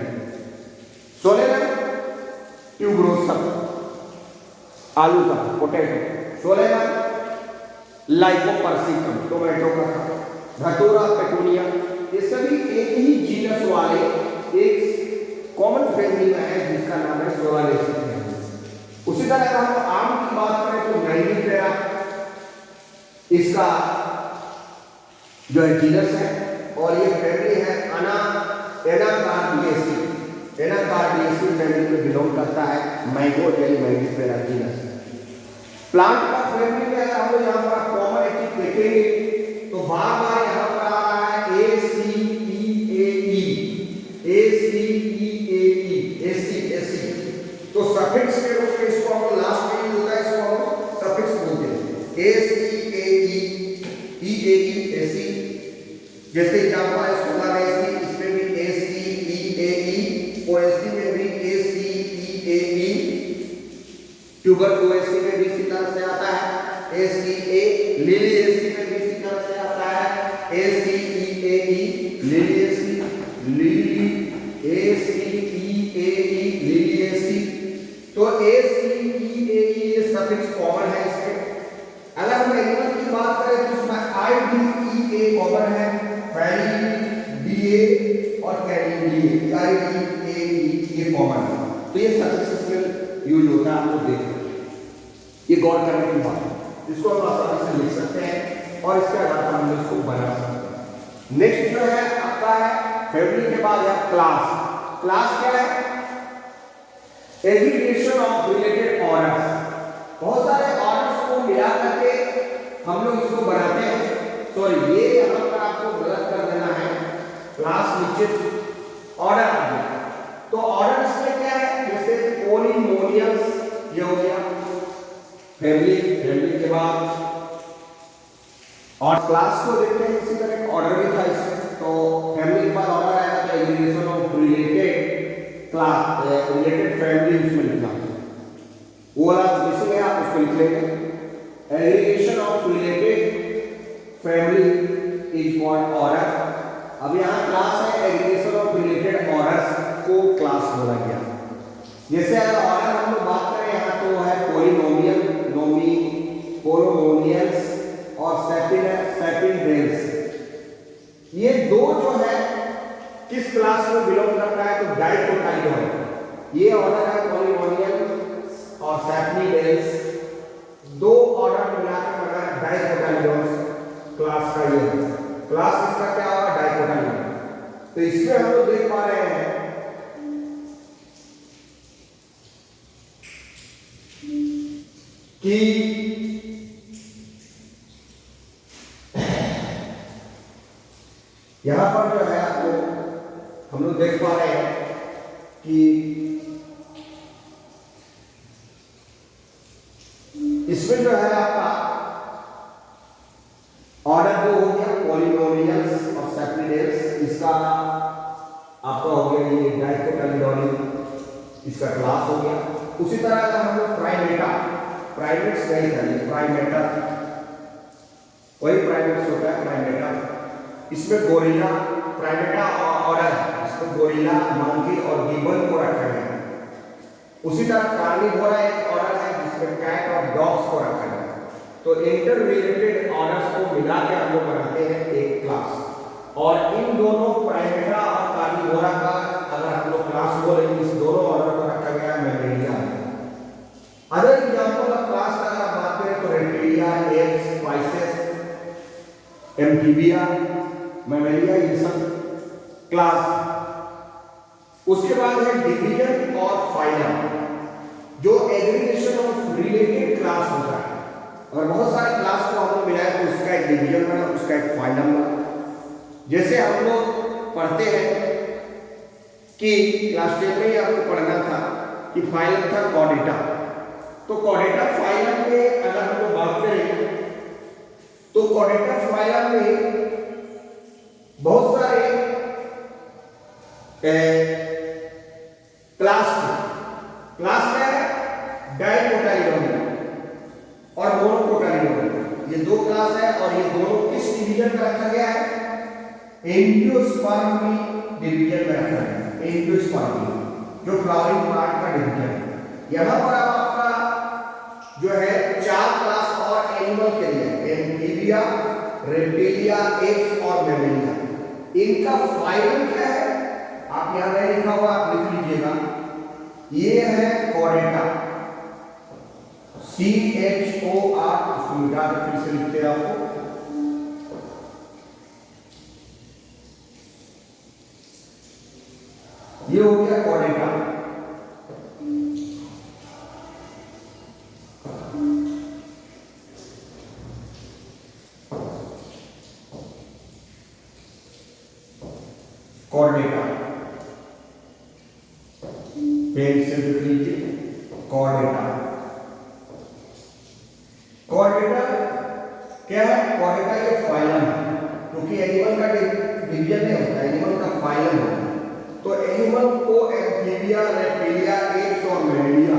सोलेनम ट्यूबरोसम, आलू का, पोटैटो। सोलेनम लाइकोपर्सिकम, टोमेटो का। धतूरा, पेटूनिया, ये सभी एक ही जीनस वाले एक कॉमन फैमिली में है, जिसका नाम है सोलानेसी फैमिली। उसी तरह अगर हम आम की बात करें तो नाइजीरिया, इसका जो है जीनस है, और ये फैमिली है एनाकार्डियेसी फैमिली में बिलोंग करता है, मैंगो यानी मैंगीफेरा जीनस। प्लांट का फैमिली में अगर हम लोग यहाँ पर कॉमन एक चीज देखेंगे तो बार यहाँ पर आ रहा है ACEAE, तो सफिक्स के रूप में इसको हम लास्ट में यूज होता है, इसको हम सफिक्स बोलते हैं, ACEAE। जैसे एग्जांपल है सोलानेसी, इसमें भी ACEAE, ओएसी में भी ACEAE, ट्यूबरकुलोसी में भी इसी तरह से आता है ACA, लिलिएसी में भी इसी तरह से आता है ACEAE, लिलिएसी, लिलिएसी। तो ACEAE ये सफिक्स कॉमन है इसमें। अगर हम एनिमल की बात करें तो उसमें IDEA कॉमन है, फैलिडिए और कैनिडिए, IDEA ये कॉमन है। तो ये सफिक्स इसमें यूज होता है, आप लोग देख रहे हैं, ये गौर करने की बात है। इसको हम आसानी से लिख सकते हैं और इसके आधार पर हम इसको बना सकते हैं। नेक्स्ट जो है आपका है फैमिली के बाद है क्लास। क्लास क्या है? एग्रीगेशन ऑफ रिलेटेड ऑर्डर्स, बहुत सारे ऑर्डर्स को मिला करके हम लोग इसको बनाते हैं। सॉरी, ये यहाँ पर आपको गलत कर देना है, क्लास निश्चित ऑर्डर आ गया। तो ऑर्डर्स में क्या है, जैसे पॉलिनोमियल्स ये हो गया फैमिली के बाद, और क्लास को देखते हैं इसी तरह ऑर्डर भी था इसमें। तो फैमिली के बाद ऑर्डर आया तो aggregation of related class, related family उसमें लिखना, वो वाला मिसिंग है, आप उसको लिख लेंगे। Aggregation of related family is called order. अब यहाँ क्लास है, एग्रीगेशन ऑफ रिलेटेड ऑर्डर्स को क्लास बोला गया। जैसे अगर ऑर्डर हम लोग बात करें यहाँ तो है पॉलिनोमियल, पोलिनोमियल्स और सेपिंडेल्स। ये दो जो है किस क्लास में बिलोंग करता है, तो डाइकोटाइलॉन। ये ऑर्डर है पॉलिनोमियल और सेपिंडेल्स, दो ऑर्डर मिलाकर बना डाइकोटाइलॉन क्लास का। ये क्लास इसका क्या होगा, डाइकोटाइलॉन। तो इसमें हम लोग देख पा रहे हैं कि यहां पर जो है आपको हम लोग देख पा रहे हैं कि इसमें जो है आपका ऑर्डर जो हो गया पॉलिनोमियल्स और सेपिंडेल्स, इसका आपका हो गया ये डाइकोटाइलॉन, इसका क्लास हो गया। उसी तरह का हम लोग प्राइमेट्स नहीं करेंगे, प्राइमेटा वही प्राइमेट्स होता है, प्राइमेटा। इसमें गोरिल्ला प्राइमेटा ऑर्डर है, इसमें गोरिल्ला, मंकी और गिबन को रखा गया है। उसी तरह कार्निवोरा एक ऑर्डर है जिसमें कैट और डॉग्स को रखा गया है। तो इंटर रिलेटेड ऑर्डर्स को मिला के हम लोग बनाते हैं एक क्लास। और इन दोनों प्राइमेटा और कार्निवोरा का अगर हम लोग क्लास बोलेंगे, इस दोनों ऑर्डर को रखा गया Mammalia. Other example of class का अगर आप बात करें तो reptilia, apps, spices, amphibia, Mammalia, ये सब क्लास। उसके बाद है डिवीजन और फाइलम, जो एग्रीगेशन ऑफ रिलेटेड क्लास होता है। और बहुत सारे क्लास को हम लोग मिलाए तो उसका एक डिवीजन बना, उसका एक फाइलम बना। जैसे हम लोग पढ़ते हैं कि क्लास 10 में ही आपको पढ़ना था कि फाइलम था कॉर्डेटा। तो कॉर्डेटा फाइलम में अगर हम लोग बात करें तो कॉर्डेटा फाइलम में बहुत सारे क्लास क्या है, डाइकोटाइलडोनिया और मोनोकोटाइलडोनिया, ये दो क्लास है। और ये दोनों किस डिवीजन में रखा गया है, एंजियोस्पर्म डिवीजन में रखा गया है। एंजियोस्पर्म जो फ्लावरिंग प्लांट का डिवीजन है। यहाँ पर अब आपका जो है 4 क्लास और एनिमल के लिए, एम्फीबिया, रेप्टिलिया, एप्स और मैमेलिया। इनका फाइलम क्या है, आप यहाँ नहीं लिखा हुआ, आप लिख लीजिएगा। ये है कॉर्डेटा, CHOR, उसको मिटा कर फिर से लिखते हैं आपको। ये हो गया कॉर्डेटा। कॉर्डेटा पेन से लिख लीजिए, कॉर्डेटा। कॉर्डेटा क्या है, कॉर्डेटा ये फाइलम है, क्योंकि एनिमल का डिवीजन नहीं होता, एनिमल का फाइलम होता है। तो एनिमल को एम्फीबिया, रेप्टिलिया, एप्स और मैमेलिया,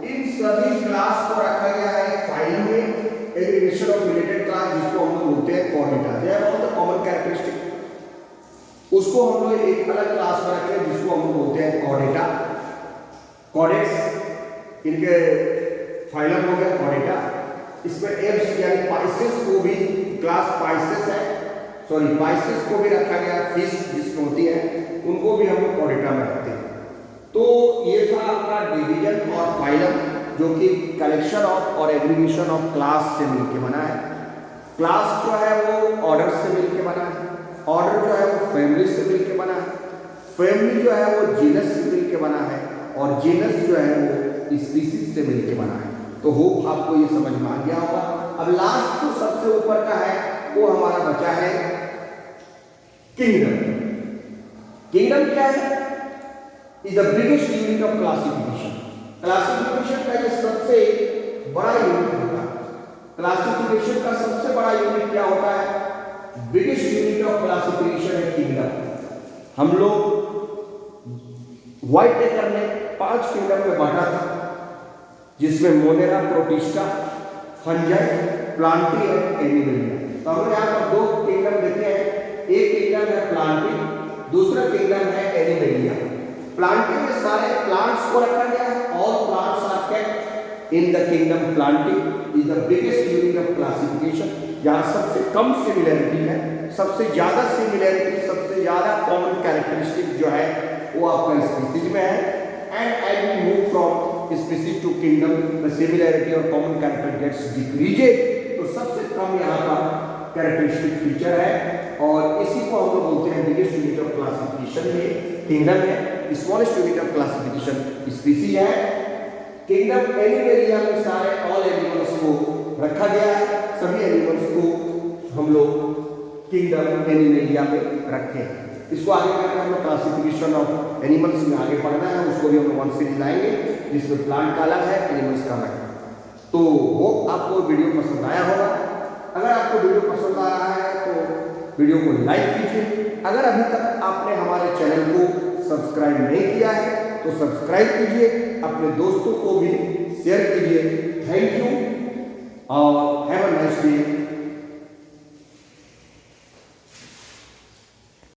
इन सभी क्लास को रखा गया है फाइलम में। एग्रीगेशन ऑफ रिलेटेड क्लास जिसको हम लोग बोलते हैं Chordata, they are all the common characteristic, उसको हम लोग एक अलग क्लास में रखते हैं जिसको हम लोग बोलते हैं कॉर्डेटा। कॉर्डेट्स इनके फाइलम हो गया कॉर्डेटा। इसमें एप्स यानी पाइसेस को भी क्लास पाइसेस है, सॉरी पाइसेस को भी रखा गया, फिश जिसमें होती है उनको भी हम लोग कॉर्डेटा में रखते हैं। तो ये था आपका डिवीजन और फाइलम, जो कि कलेक्शन ऑफ और एग्रीगेशन ऑफ क्लास से मिलकर बना है। क्लास जो है वो ऑर्डर से मिलकर बना है, ऑर्डर जो है वो फैमिली से मिलकर बना है, फैमिली जो है वो जीनस से मिलकर बना है, और जीनस जो है वो स्पीसीज से मिलकर बना है। तो होप आपको ये समझ में आ गया होगा। अब लास्ट जो सबसे ऊपर का है वो हमारा बचा है किंगडम। किंगडम क्या है, is the biggest unit of classification. Classification का ये सबसे बड़ा यूनिट होता है। क्लासिफिकेशन का सबसे बड़ा यूनिट क्या होता है, बिगेस्ट यूनिट ऑफ क्लासिफिकेशन है किंगडम। हम लोग व्हाइट टेकर ने 5 किंगडम में बांटा था, जिसमें मोनेरा, प्रोटिस्टा, फंजाई, प्लांटी और एनिमलिया। तो हमने यहाँ पर 2 किंगडम देखे हैं, एक किंगडम है प्लांटी, दूसरा किंगडम है एनिमलिया। प्लांटी में सारे प्लांट्स को रखा गया है, all plants are kept in the kingdom Plantae is the biggest unit of classification. यहाँ सबसे कम सिमिलैरिटी है, सबसे ज्यादा सिमिलैरिटी, सबसे ज्यादा कॉमन कैरेक्टरिस्टिक जो है वो आपका स्पीसीज में है। And as we move from species to kingdom the similarity और कॉमन कैरेक्टर गेट्स डिक्रीजेड। तो सबसे कम यहाँ पर कैरेक्टरिस्टिक फीचर है, और इसी को हम लोग बोलते हैं बिगेस्ट यूनिट ऑफ क्लासिफिकेशन में किंगडम है, smallest unit of classification species है। किंगडम एनिमलिया में सारे ऑल एनिमल्स को रखा गया है, सभी एनिमल्स को हम लोग किंगडम एनिमलिया में रखे हैं। इसको आगे करके हम लोग क्लासिफिकेशन ऑफ एनिमल्स में आगे पढ़ना है, उसको भी हम लोग 1 सीरीज लाएंगे जिसमें प्लांट का अलग है, एनिमल्स का अलग है। तो वो आपको वीडियो पसंद आया होगा। अगर आपको वीडियो पसंद आया है तो वीडियो को लाइक कीजिए। अगर अभी तक आपने हमारे चैनल को सब्सक्राइब नहीं किया है तो सब्सक्राइब कीजिए, अपने दोस्तों को भी शेयर कीजिए। थैंक यू और हैव अ नाइस डे।